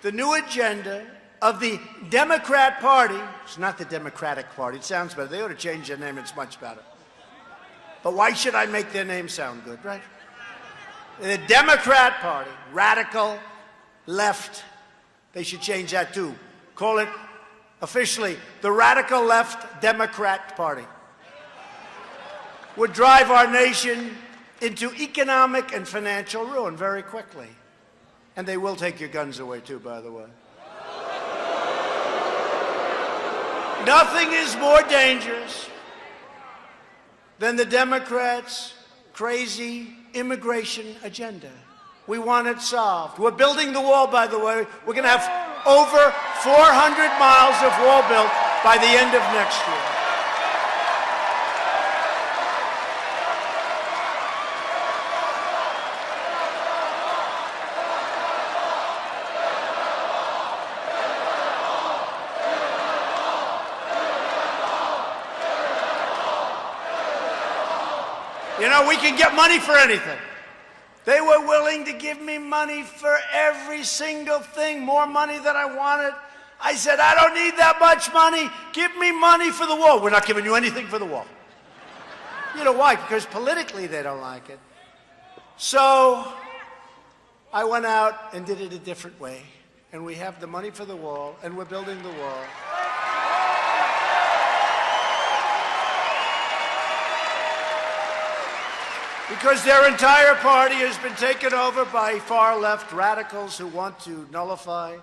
Speaker 2: the new agenda of the Democrat Party, it's not the Democratic Party, it sounds better. They ought to change their name, it's much better. But why should I make their name sound good, right? The Democrat Party, radical left, they should change that too. Call it officially the Radical Left Democrat Party. Would drive our nation into economic and financial ruin very quickly. And they will take your guns away too, by the way. Nothing is more dangerous than the Democrats' crazy immigration agenda. We want it solved. We're building the wall, by the way. We're going to have over 400 miles of wall built by the end of next year. We can get money for anything. They were willing to give me money for every single thing, more money than I wanted. I said, I don't need that much money. Give me money for the wall. We're not giving you anything for the wall. You know why? Because politically they don't like it. So I went out and did it a different way. And we have the money for the wall, and we're building the wall. Because their entire party has been taken over by far-left radicals who want to nullify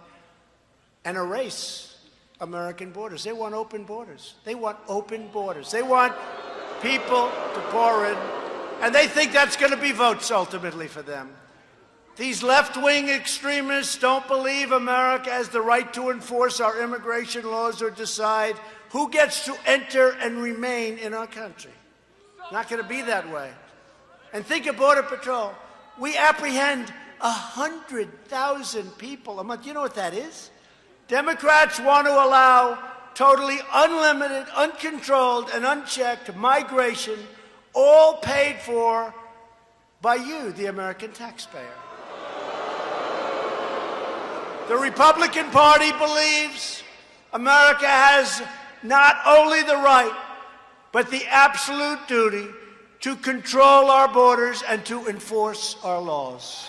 Speaker 2: and erase American borders. They want open borders. They want open borders. They want people to pour in, and they think that's going to be votes ultimately for them. These left-wing extremists don't believe America has the right to enforce our immigration laws or decide who gets to enter and remain in our country. Not going to be that way. And think of Border Patrol. We apprehend 100,000 people a month. You know what that is? Democrats want to allow totally unlimited, uncontrolled, and unchecked migration, all paid for by you, the American taxpayer. The Republican Party believes America has not only the right, but the absolute duty to control our borders and to enforce our laws.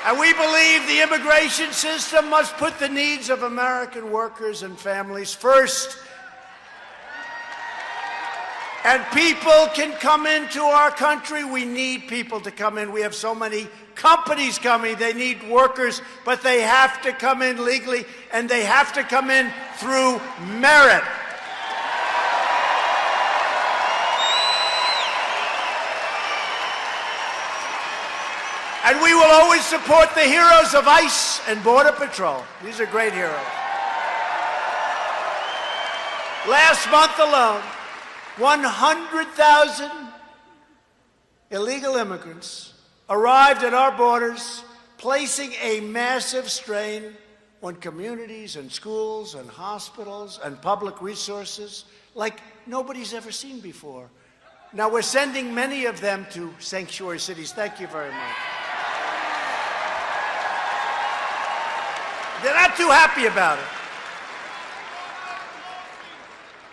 Speaker 2: And we believe the immigration system must put the needs of American workers and families first. And people can come into our country. We need people to come in. We have so many companies coming. They need workers, but they have to come in legally, and they have to come in through merit. And we will always support the heroes of ICE and Border Patrol. These are great heroes. Last month alone, 100,000 illegal immigrants arrived at our borders, placing a massive strain on communities and schools and hospitals and public resources like nobody's ever seen before. Now, we're sending many of them to sanctuary cities. Thank you very much. They're not too happy about it.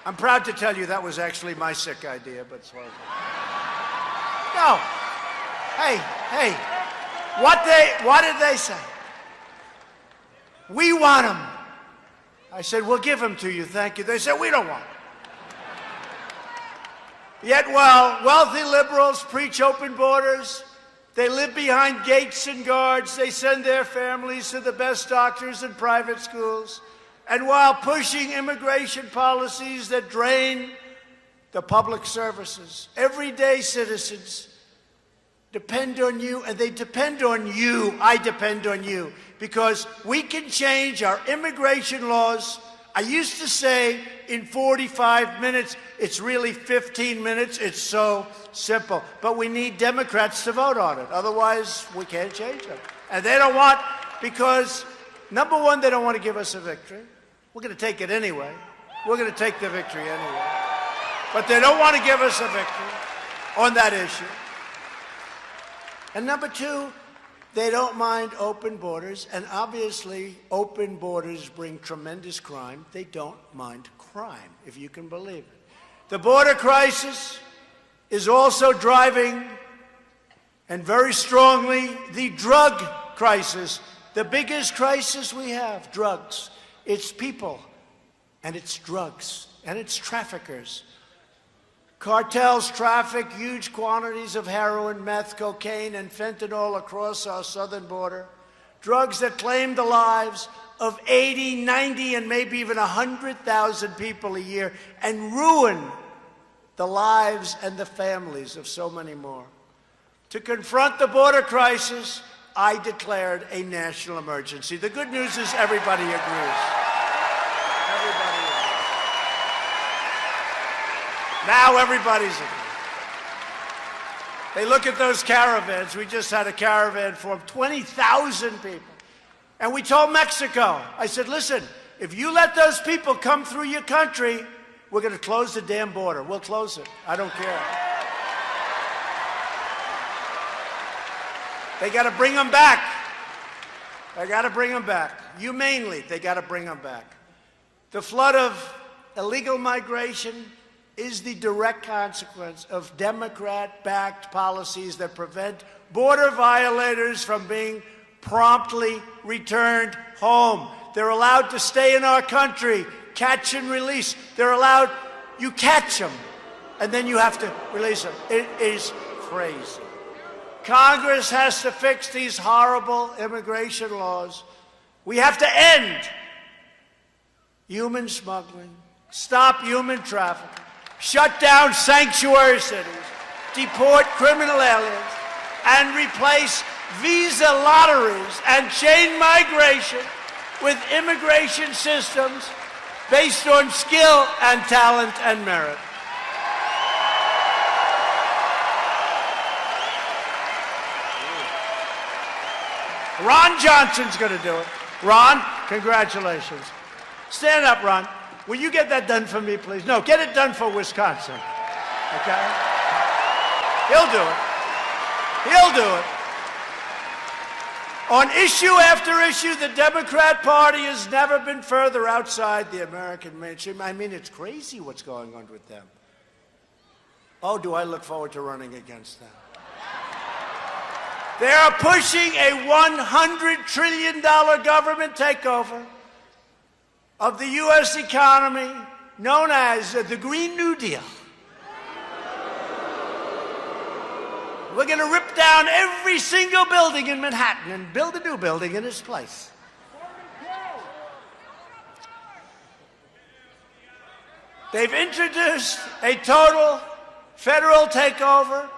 Speaker 2: I'm proud to tell you that was actually my sick idea, but it's well. No. Hey, what did they say? We want them. I said, we'll give them to you, thank you. They said, we don't want them. Yet while wealthy liberals preach open borders, they live behind gates and guards, they send their families to the best doctors and private schools, and while pushing immigration policies that drain the public services, everyday citizens depend on you, and they depend on you. I depend on you, because we can change our immigration laws. I used to say in 45 minutes. It's really 15 minutes. It's so simple. But we need Democrats to vote on it. Otherwise, we can't change it. And they don't want, because, number one, they don't want to give us a victory. We're going to take it anyway. We're going to take the victory anyway. But they don't want to give us a victory on that issue. And number two, they don't mind open borders, and obviously open borders bring tremendous crime. They don't mind crime, if you can believe it. The border crisis is also driving, and very strongly, the drug crisis. The biggest crisis we have, drugs. It's people, and it's drugs, and it's traffickers. Cartels traffic huge quantities of heroin, meth, cocaine, and fentanyl across our southern border. Drugs that claim the lives of 80, 90, and maybe even 100,000 people a year and ruin the lives and the families of so many more. To confront the border crisis, I declared a national emergency. The good news is everybody agrees. Everybody agrees. Now everybody's agreed. They look at those caravans. We just had a caravan for 20,000 people. And we told Mexico, I said, listen, if you let those people come through your country, we're going to close the damn border. We'll close it. I don't care. They got to bring them back. They got to bring them back. Humanely, they got to bring them back. The flood of illegal migration is the direct consequence of Democrat-backed policies that prevent border violators from being promptly returned home. They're allowed to stay in our country, catch and release. They're allowed, you catch them, and then you have to release them. It is crazy. Congress has to fix these horrible immigration laws. We have to end human smuggling, stop human trafficking, shut down sanctuary cities, deport criminal aliens, and replace visa lotteries and chain migration with immigration systems based on skill and talent and merit. Ron Johnson's going to do it. Ron, congratulations. Stand up, Ron. Will you get that done for me, please? No, get it done for Wisconsin. Okay? He'll do it. He'll do it. On issue after issue, the Democrat Party has never been further outside the American mainstream. I mean, it's crazy what's going on with them. Oh, do I look forward to running against them. They are pushing a $100 trillion government takeover of the U.S. economy known as the Green New Deal. We're going to rip down every single building in Manhattan and build a new building in its place. They've introduced a total federal takeover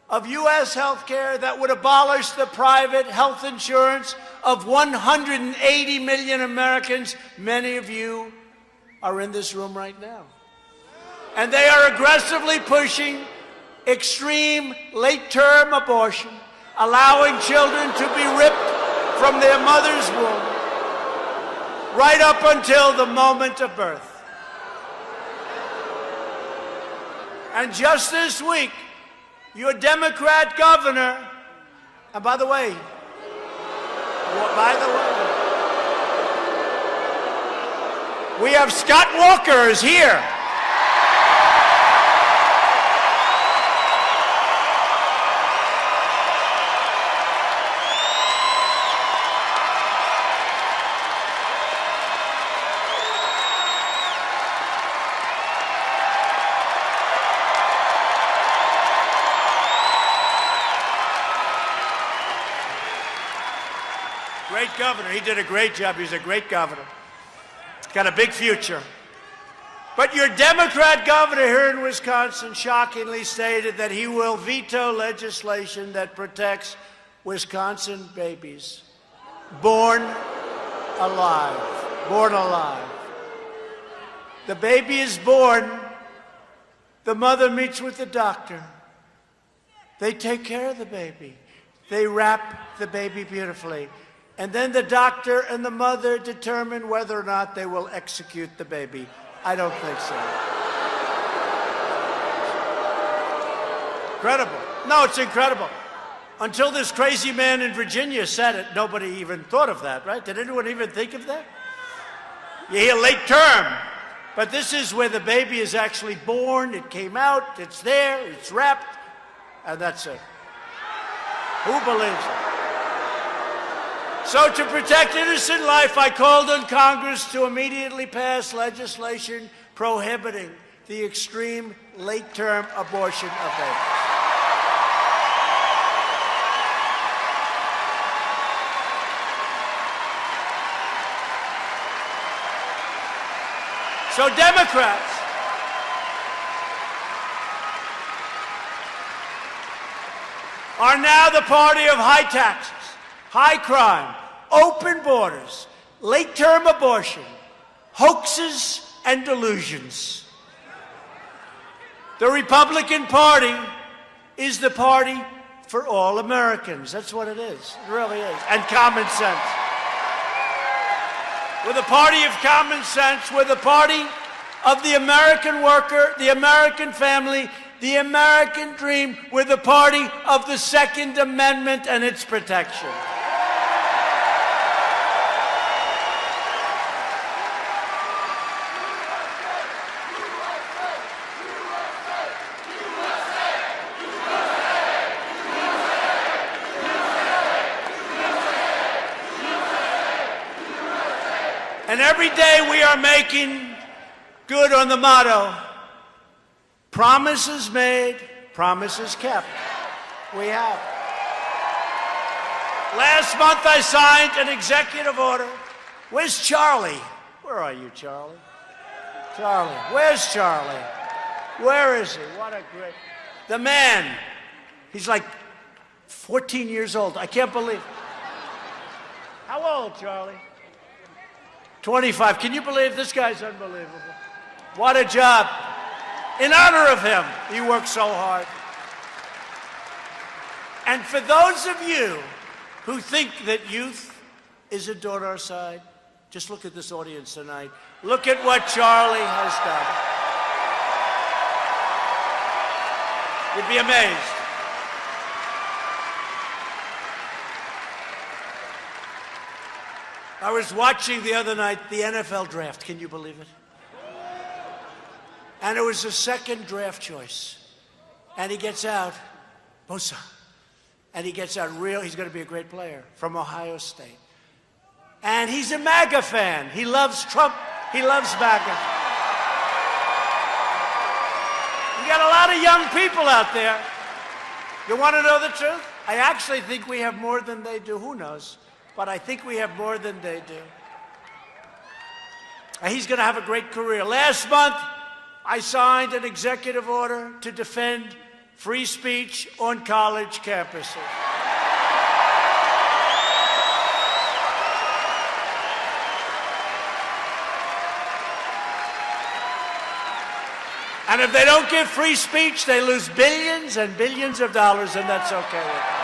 Speaker 2: of U.S. health care that would abolish the private health insurance of 180 million Americans. Many of you are in this room right now. And they are aggressively pushing extreme late-term abortion, allowing children to be ripped from their mother's womb right up until the moment of birth. And just this week, your Democrat governor, and by the way, we have Scott Walker is here. Great governor. He did a great job. He's a great governor. Got a big future. But your Democrat governor here in Wisconsin shockingly stated that he will veto legislation that protects Wisconsin babies born alive. Born alive. The baby is born. The mother meets with the doctor. They take care of the baby. They wrap the baby beautifully. And then the doctor and the mother determine whether or not they will execute the baby. I don't think so. Incredible. No, it's incredible. Until this crazy man in Virginia said it, nobody even thought of that, right? Did anyone even think of that? You hear late term, but this is where the baby is actually born. It came out, it's there, it's wrapped, and that's it. Who believes it? So to protect innocent life, I called on Congress to immediately pass legislation prohibiting the extreme late-term abortion of babies. So Democrats are now the party of high taxes, high crime, open borders, late-term abortion, hoaxes, and delusions. The Republican Party is the party for all Americans. That's what it is. It really is. And common sense. We're the party of common sense. We're the party of the American worker, the American family, the American dream. We're the party of the Second Amendment and its protection. And every day we are making good on the motto, promises made, promises kept. We have. Last month I signed an executive order. Where's Charlie? Where are you, Charlie? Charlie. Where's Charlie? Where is he? What a great... The man. He's like 14 years old. I can't believe it. How old, Charlie? 25. Can you believe this guy's unbelievable? What a job. In honor of him, he worked so hard. And for those of you who think that youth isn't on our side, just look at this audience tonight. Look at what Charlie has done. You'd be amazed. I was watching the other night the NFL draft. Can you believe it? And it was the second draft choice. And he gets out, Bosa. And he gets out he's going to be a great player from Ohio State. And he's a MAGA fan. He loves Trump. He loves MAGA. You got a lot of young people out there. You want to know the truth? I actually think we have more than they do. Who knows? But I think we have more than they do. And he's going to have a great career. Last month, I signed an executive order to defend free speech on college campuses. And if they don't give free speech, they lose billions and billions of dollars, and that's okay with them.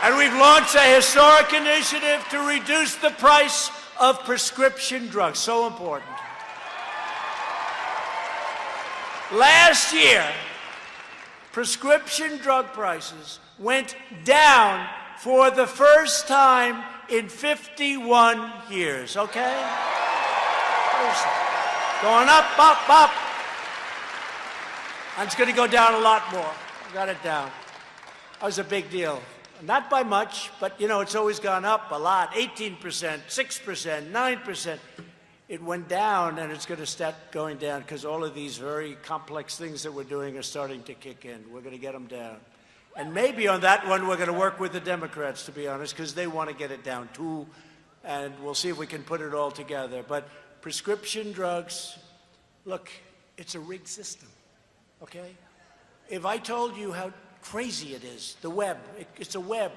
Speaker 2: And we've launched a historic initiative to reduce the price of prescription drugs. So important. Last year, prescription drug prices went down for the first time in 51 years, okay? Going up, up, up. And it's going to go down a lot more. We got it down. That was a big deal. Not by much, but, you know, it's always gone up a lot. 18%, 6%, 9%. It went down, and it's going to start going down because all of these very complex things that we're doing are starting to kick in. We're going to get them down. And maybe on that one, we're going to work with the Democrats, to be honest, because they want to get it down, too. And we'll see if we can put it all together. But prescription drugs, look, it's a rigged system, okay? If I told you how crazy it is, the web, it's a web.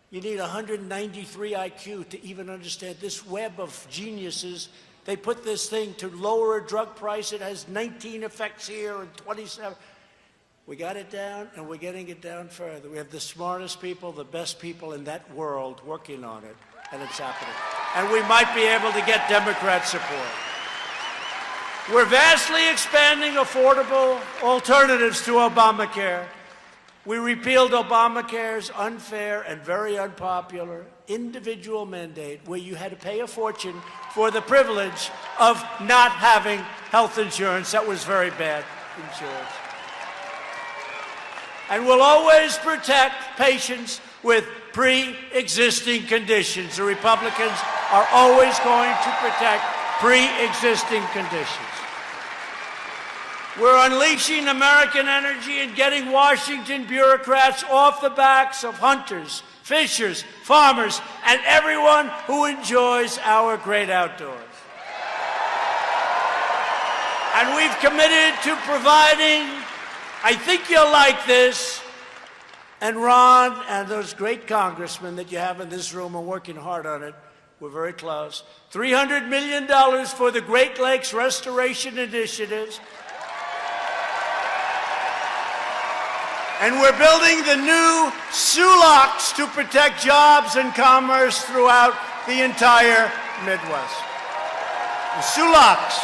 Speaker 2: You need 193 IQ to even understand this web of geniuses. They put this thing to lower a drug price. It has 19 effects here and 27. We got it down, and we're getting it down further. We have the smartest people, the best people in that world working on it, and it's happening. And we might be able to get Democrat support. We're vastly expanding affordable alternatives to Obamacare. We repealed Obamacare's unfair and very unpopular individual mandate where you had to pay a fortune for the privilege of not having health insurance. That was very bad insurance. And we'll always protect patients with pre-existing conditions. The Republicans are always going to protect pre-existing conditions. We're unleashing American energy and getting Washington bureaucrats off the backs of hunters, fishers, farmers, and everyone who enjoys our great outdoors. And we've committed to providing, I think you'll like this, and Ron and those great congressmen that you have in this room are working hard on it. We're very close. $300 million for the Great Lakes Restoration Initiatives. And we're building the new SULOCs to protect jobs and commerce throughout the entire Midwest. The SULOCs.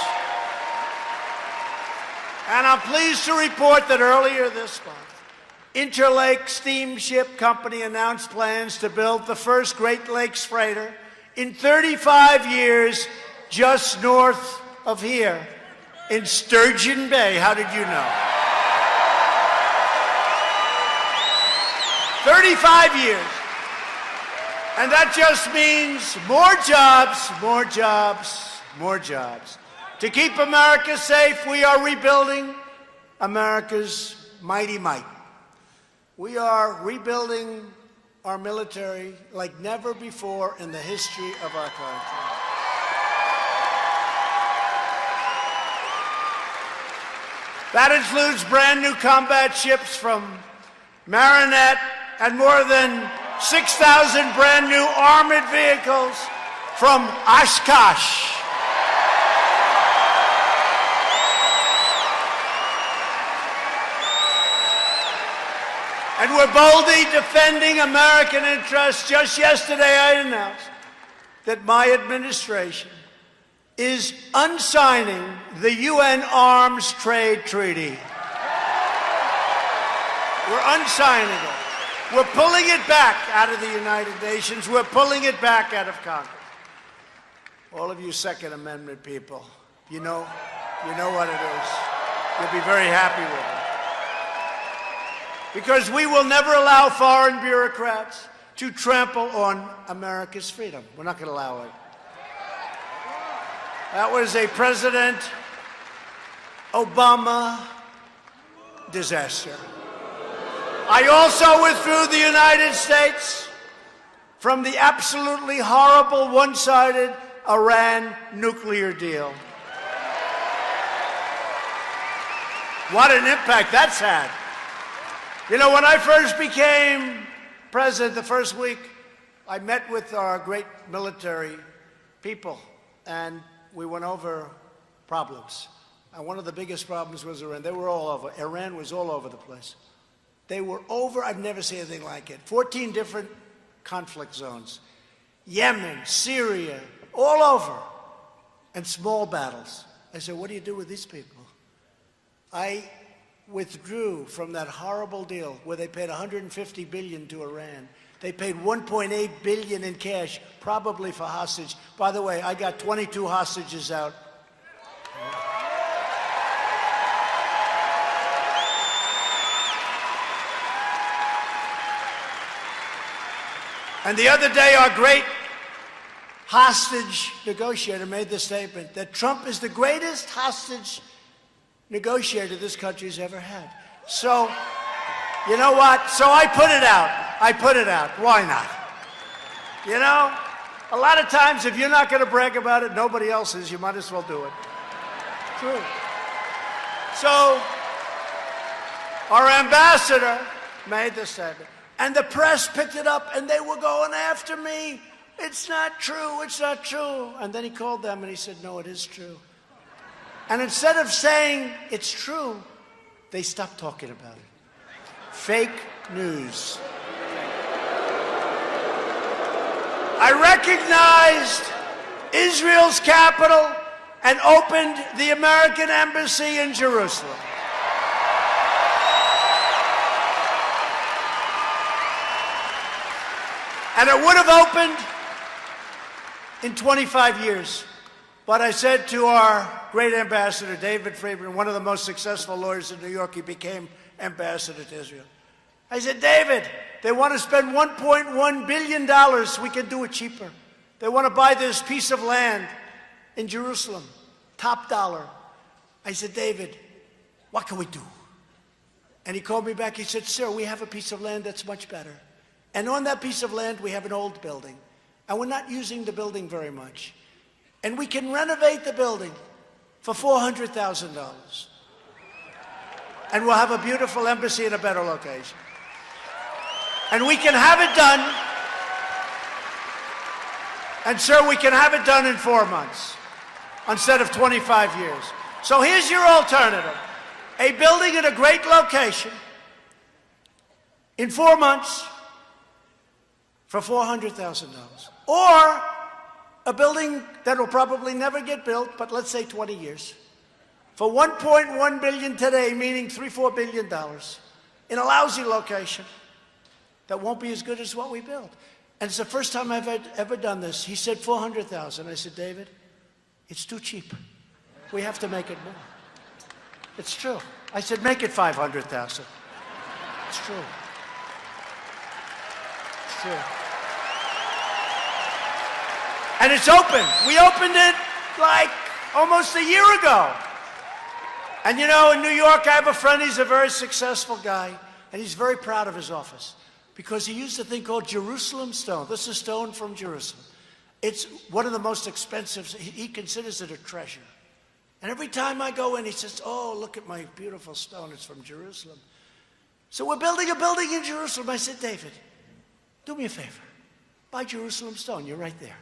Speaker 2: And I'm pleased to report that earlier this month, Interlake Steamship Company announced plans to build the first Great Lakes freighter in 35 years just north of here in Sturgeon Bay. How did you know? 35 years. And that just means more jobs, more jobs, more jobs. To keep America safe, we are rebuilding America's mighty might. We are rebuilding our military like never before in the history of our country. That includes brand new combat ships from Marinette and more than 6,000 brand new armored vehicles from Oshkosh. And we're boldly defending American interests. Just yesterday, I announced that my administration is unsigning the UN Arms Trade Treaty. We're unsigning it. We're pulling it back out of the United Nations. We're pulling it back out of Congress. All of you Second Amendment people, you know what it is. You'll be very happy with it. Because we will never allow foreign bureaucrats to trample on America's freedom. We're not going to allow it. That was a President Obama disaster. I also withdrew the United States from the absolutely horrible one-sided Iran nuclear deal. What an impact that's had. You know, when I first became president, the first week, I met with our great military people, and we went over problems. And one of the biggest problems was Iran. They were all over. Iran was all over the place. They were over, I've never seen anything like it. 14 different conflict zones. Yemen, Syria, all over. And small battles. I said, what do you do with these people? I withdrew from that horrible deal where they paid $150 billion to Iran. They paid $1.8 billion in cash, probably for hostage. By the way, I got 22 hostages out. And the other day, our great hostage negotiator made the statement that Trump is the greatest hostage negotiator this country's ever had. So, you know what? So I put it out. I put it out. Why not? You know, a lot of times if you're not going to brag about it, nobody else is. You might as well do it. It's true. So, our ambassador made the statement. And the press picked it up, and they were going after me. It's not true. It's not true. And then he called them, and he said, no, it is true. And instead of saying it's true, they stopped talking about it. Fake news. I recognized Israel's capital and opened the American embassy in Jerusalem. And it would have opened in 25 years. But I said to our great ambassador, David Friedman, one of the most successful lawyers in New York, he became ambassador to Israel. I said, David, they want to spend $1.1 billion. We can do it cheaper. They want to buy this piece of land in Jerusalem, top dollar. I said, David, what can we do? And he called me back. He said, sir, we have a piece of land that's much better. And on that piece of land, we have an old building. And we're not using the building very much. And we can renovate the building for $400,000. And we'll have a beautiful embassy in a better location. And we can have it done. And sir, we can have it done in 4 months instead of 25 years. So here's your alternative. A building in a great location in 4 months for $400,000. Or a building that will probably never get built, but let's say 20 years, for $1.1 billion today, meaning $3-4 billion, in a lousy location that won't be as good as what we built. And it's the first time I've ever done this. He said $400,000. I said, David, it's too cheap. We have to make it more. It's true. I said, make it $500,000. It's true. It's true. And it's open. We opened it like almost a year ago. And you know, in New York, I have a friend, he's a very successful guy, and he's very proud of his office because he used a thing called Jerusalem stone. This is stone from Jerusalem. It's one of the most expensive, he considers it a treasure. And every time I go in, he says, oh, look at my beautiful stone, it's from Jerusalem. So we're building a building in Jerusalem. I said, David, do me a favor, buy Jerusalem stone, you're right there.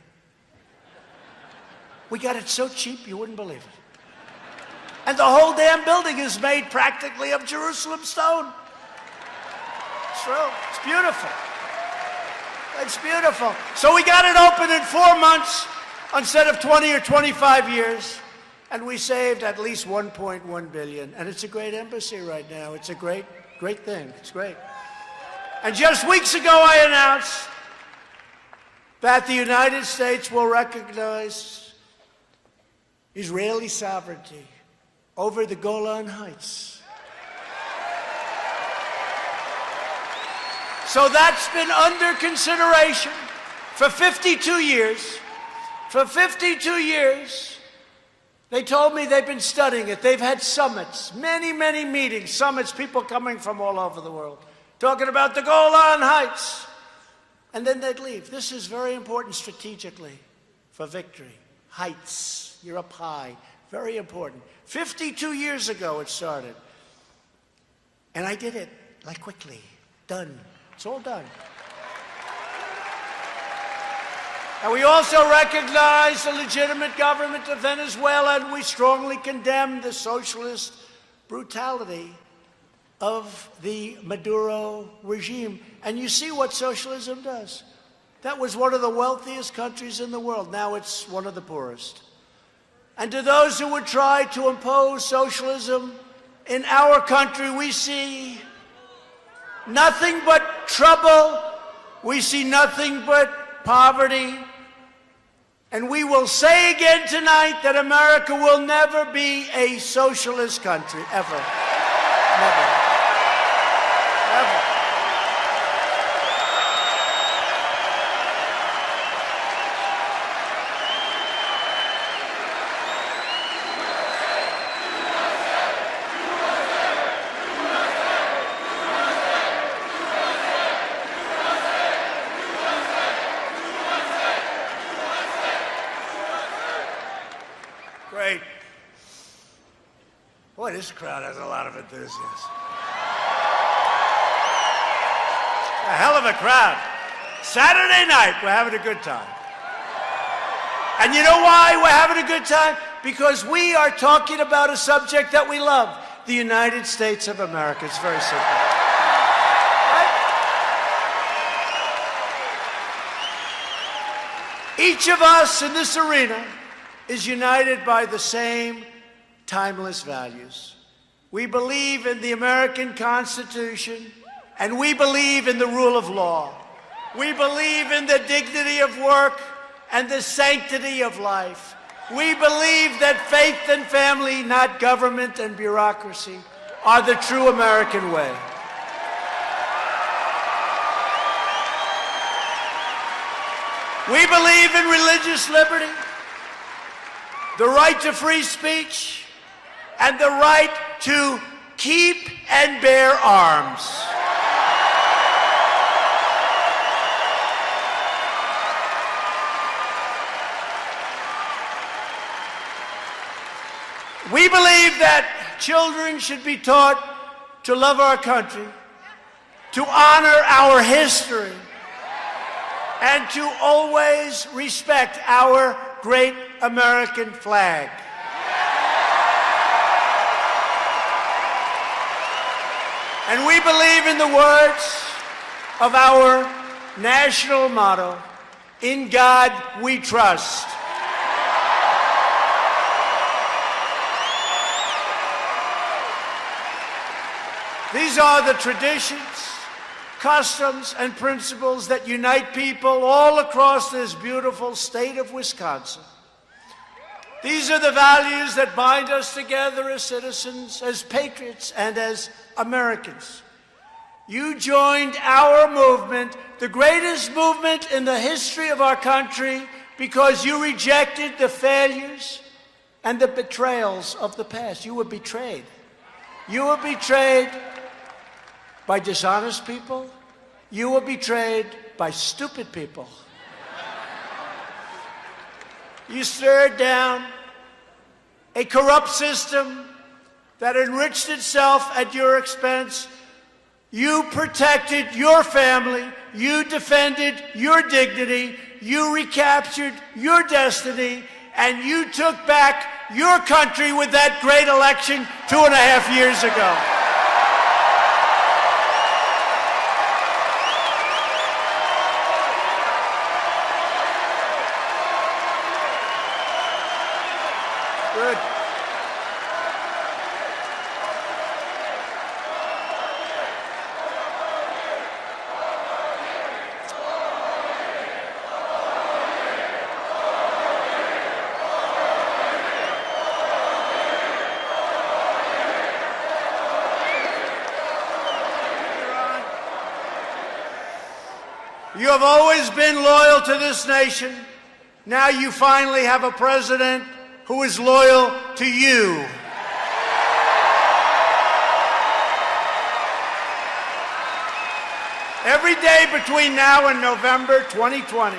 Speaker 2: We got it so cheap, you wouldn't believe it. And the whole damn building is made practically of Jerusalem stone. It's true. It's beautiful. It's beautiful. So we got it open in 4 months instead of 20 or 25 years. And we saved at least $1.1 billion. And it's a great embassy right now. It's a great, great thing. It's great. And just weeks ago, I announced that the United States will recognize Israeli sovereignty over the Golan Heights. So that's been under consideration for 52 years. For 52 years, they told me they've been studying it. They've had summits, many, many meetings, summits, people coming from all over the world, talking about the Golan Heights. And then they'd leave. This is very important strategically for victory. Heights, you're up high, very important. 52 years ago it started. And I did it, like quickly, done. It's all done. And we also recognize the legitimate government of Venezuela, and we strongly condemn the socialist brutality of the Maduro regime. And you see what socialism does. That was one of the wealthiest countries in the world. Now it's one of the poorest. And to those who would try to impose socialism in our country, we see nothing but trouble. We see nothing but poverty. And we will say again tonight that America will never be a socialist country, ever. Never. Never. Great. Boy, this crowd has a lot of enthusiasm. A hell of a crowd. Saturday night, we're having a good time. And you know why we're having a good time? Because we are talking about a subject that we love, the United States of America. It's very simple. Right? Each of us in this arena is united by the same timeless values. We believe in the American Constitution, and we believe in the rule of law. We believe in the dignity of work and the sanctity of life. We believe that faith and family, not government and bureaucracy, are the true American way. We believe in religious liberty, the right to free speech, and the right to keep and bear arms. We believe that children should be taught to love our country, to honor our history, and to always respect our great American flag. And we believe in the words of our national motto, "In God we trust." These are the traditions, customs, and principles that unite people all across this beautiful state of Wisconsin. These are the values that bind us together as citizens, as patriots, and as Americans. You joined our movement, the greatest movement in the history of our country, because you rejected the failures and the betrayals of the past. You were betrayed. You were betrayed by dishonest people. You were betrayed by stupid people. You stared down a corrupt system that enriched itself at your expense. You protected your family. You defended your dignity. You recaptured your destiny. And you took back your country with that great election 2.5 years ago. Good. You have always been loyal to this nation. Now you finally have a president who is loyal to you. Every day between now and November 2020,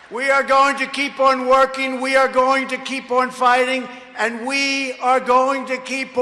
Speaker 2: we are going to keep on working, we are going to keep on fighting, and we are going to keep on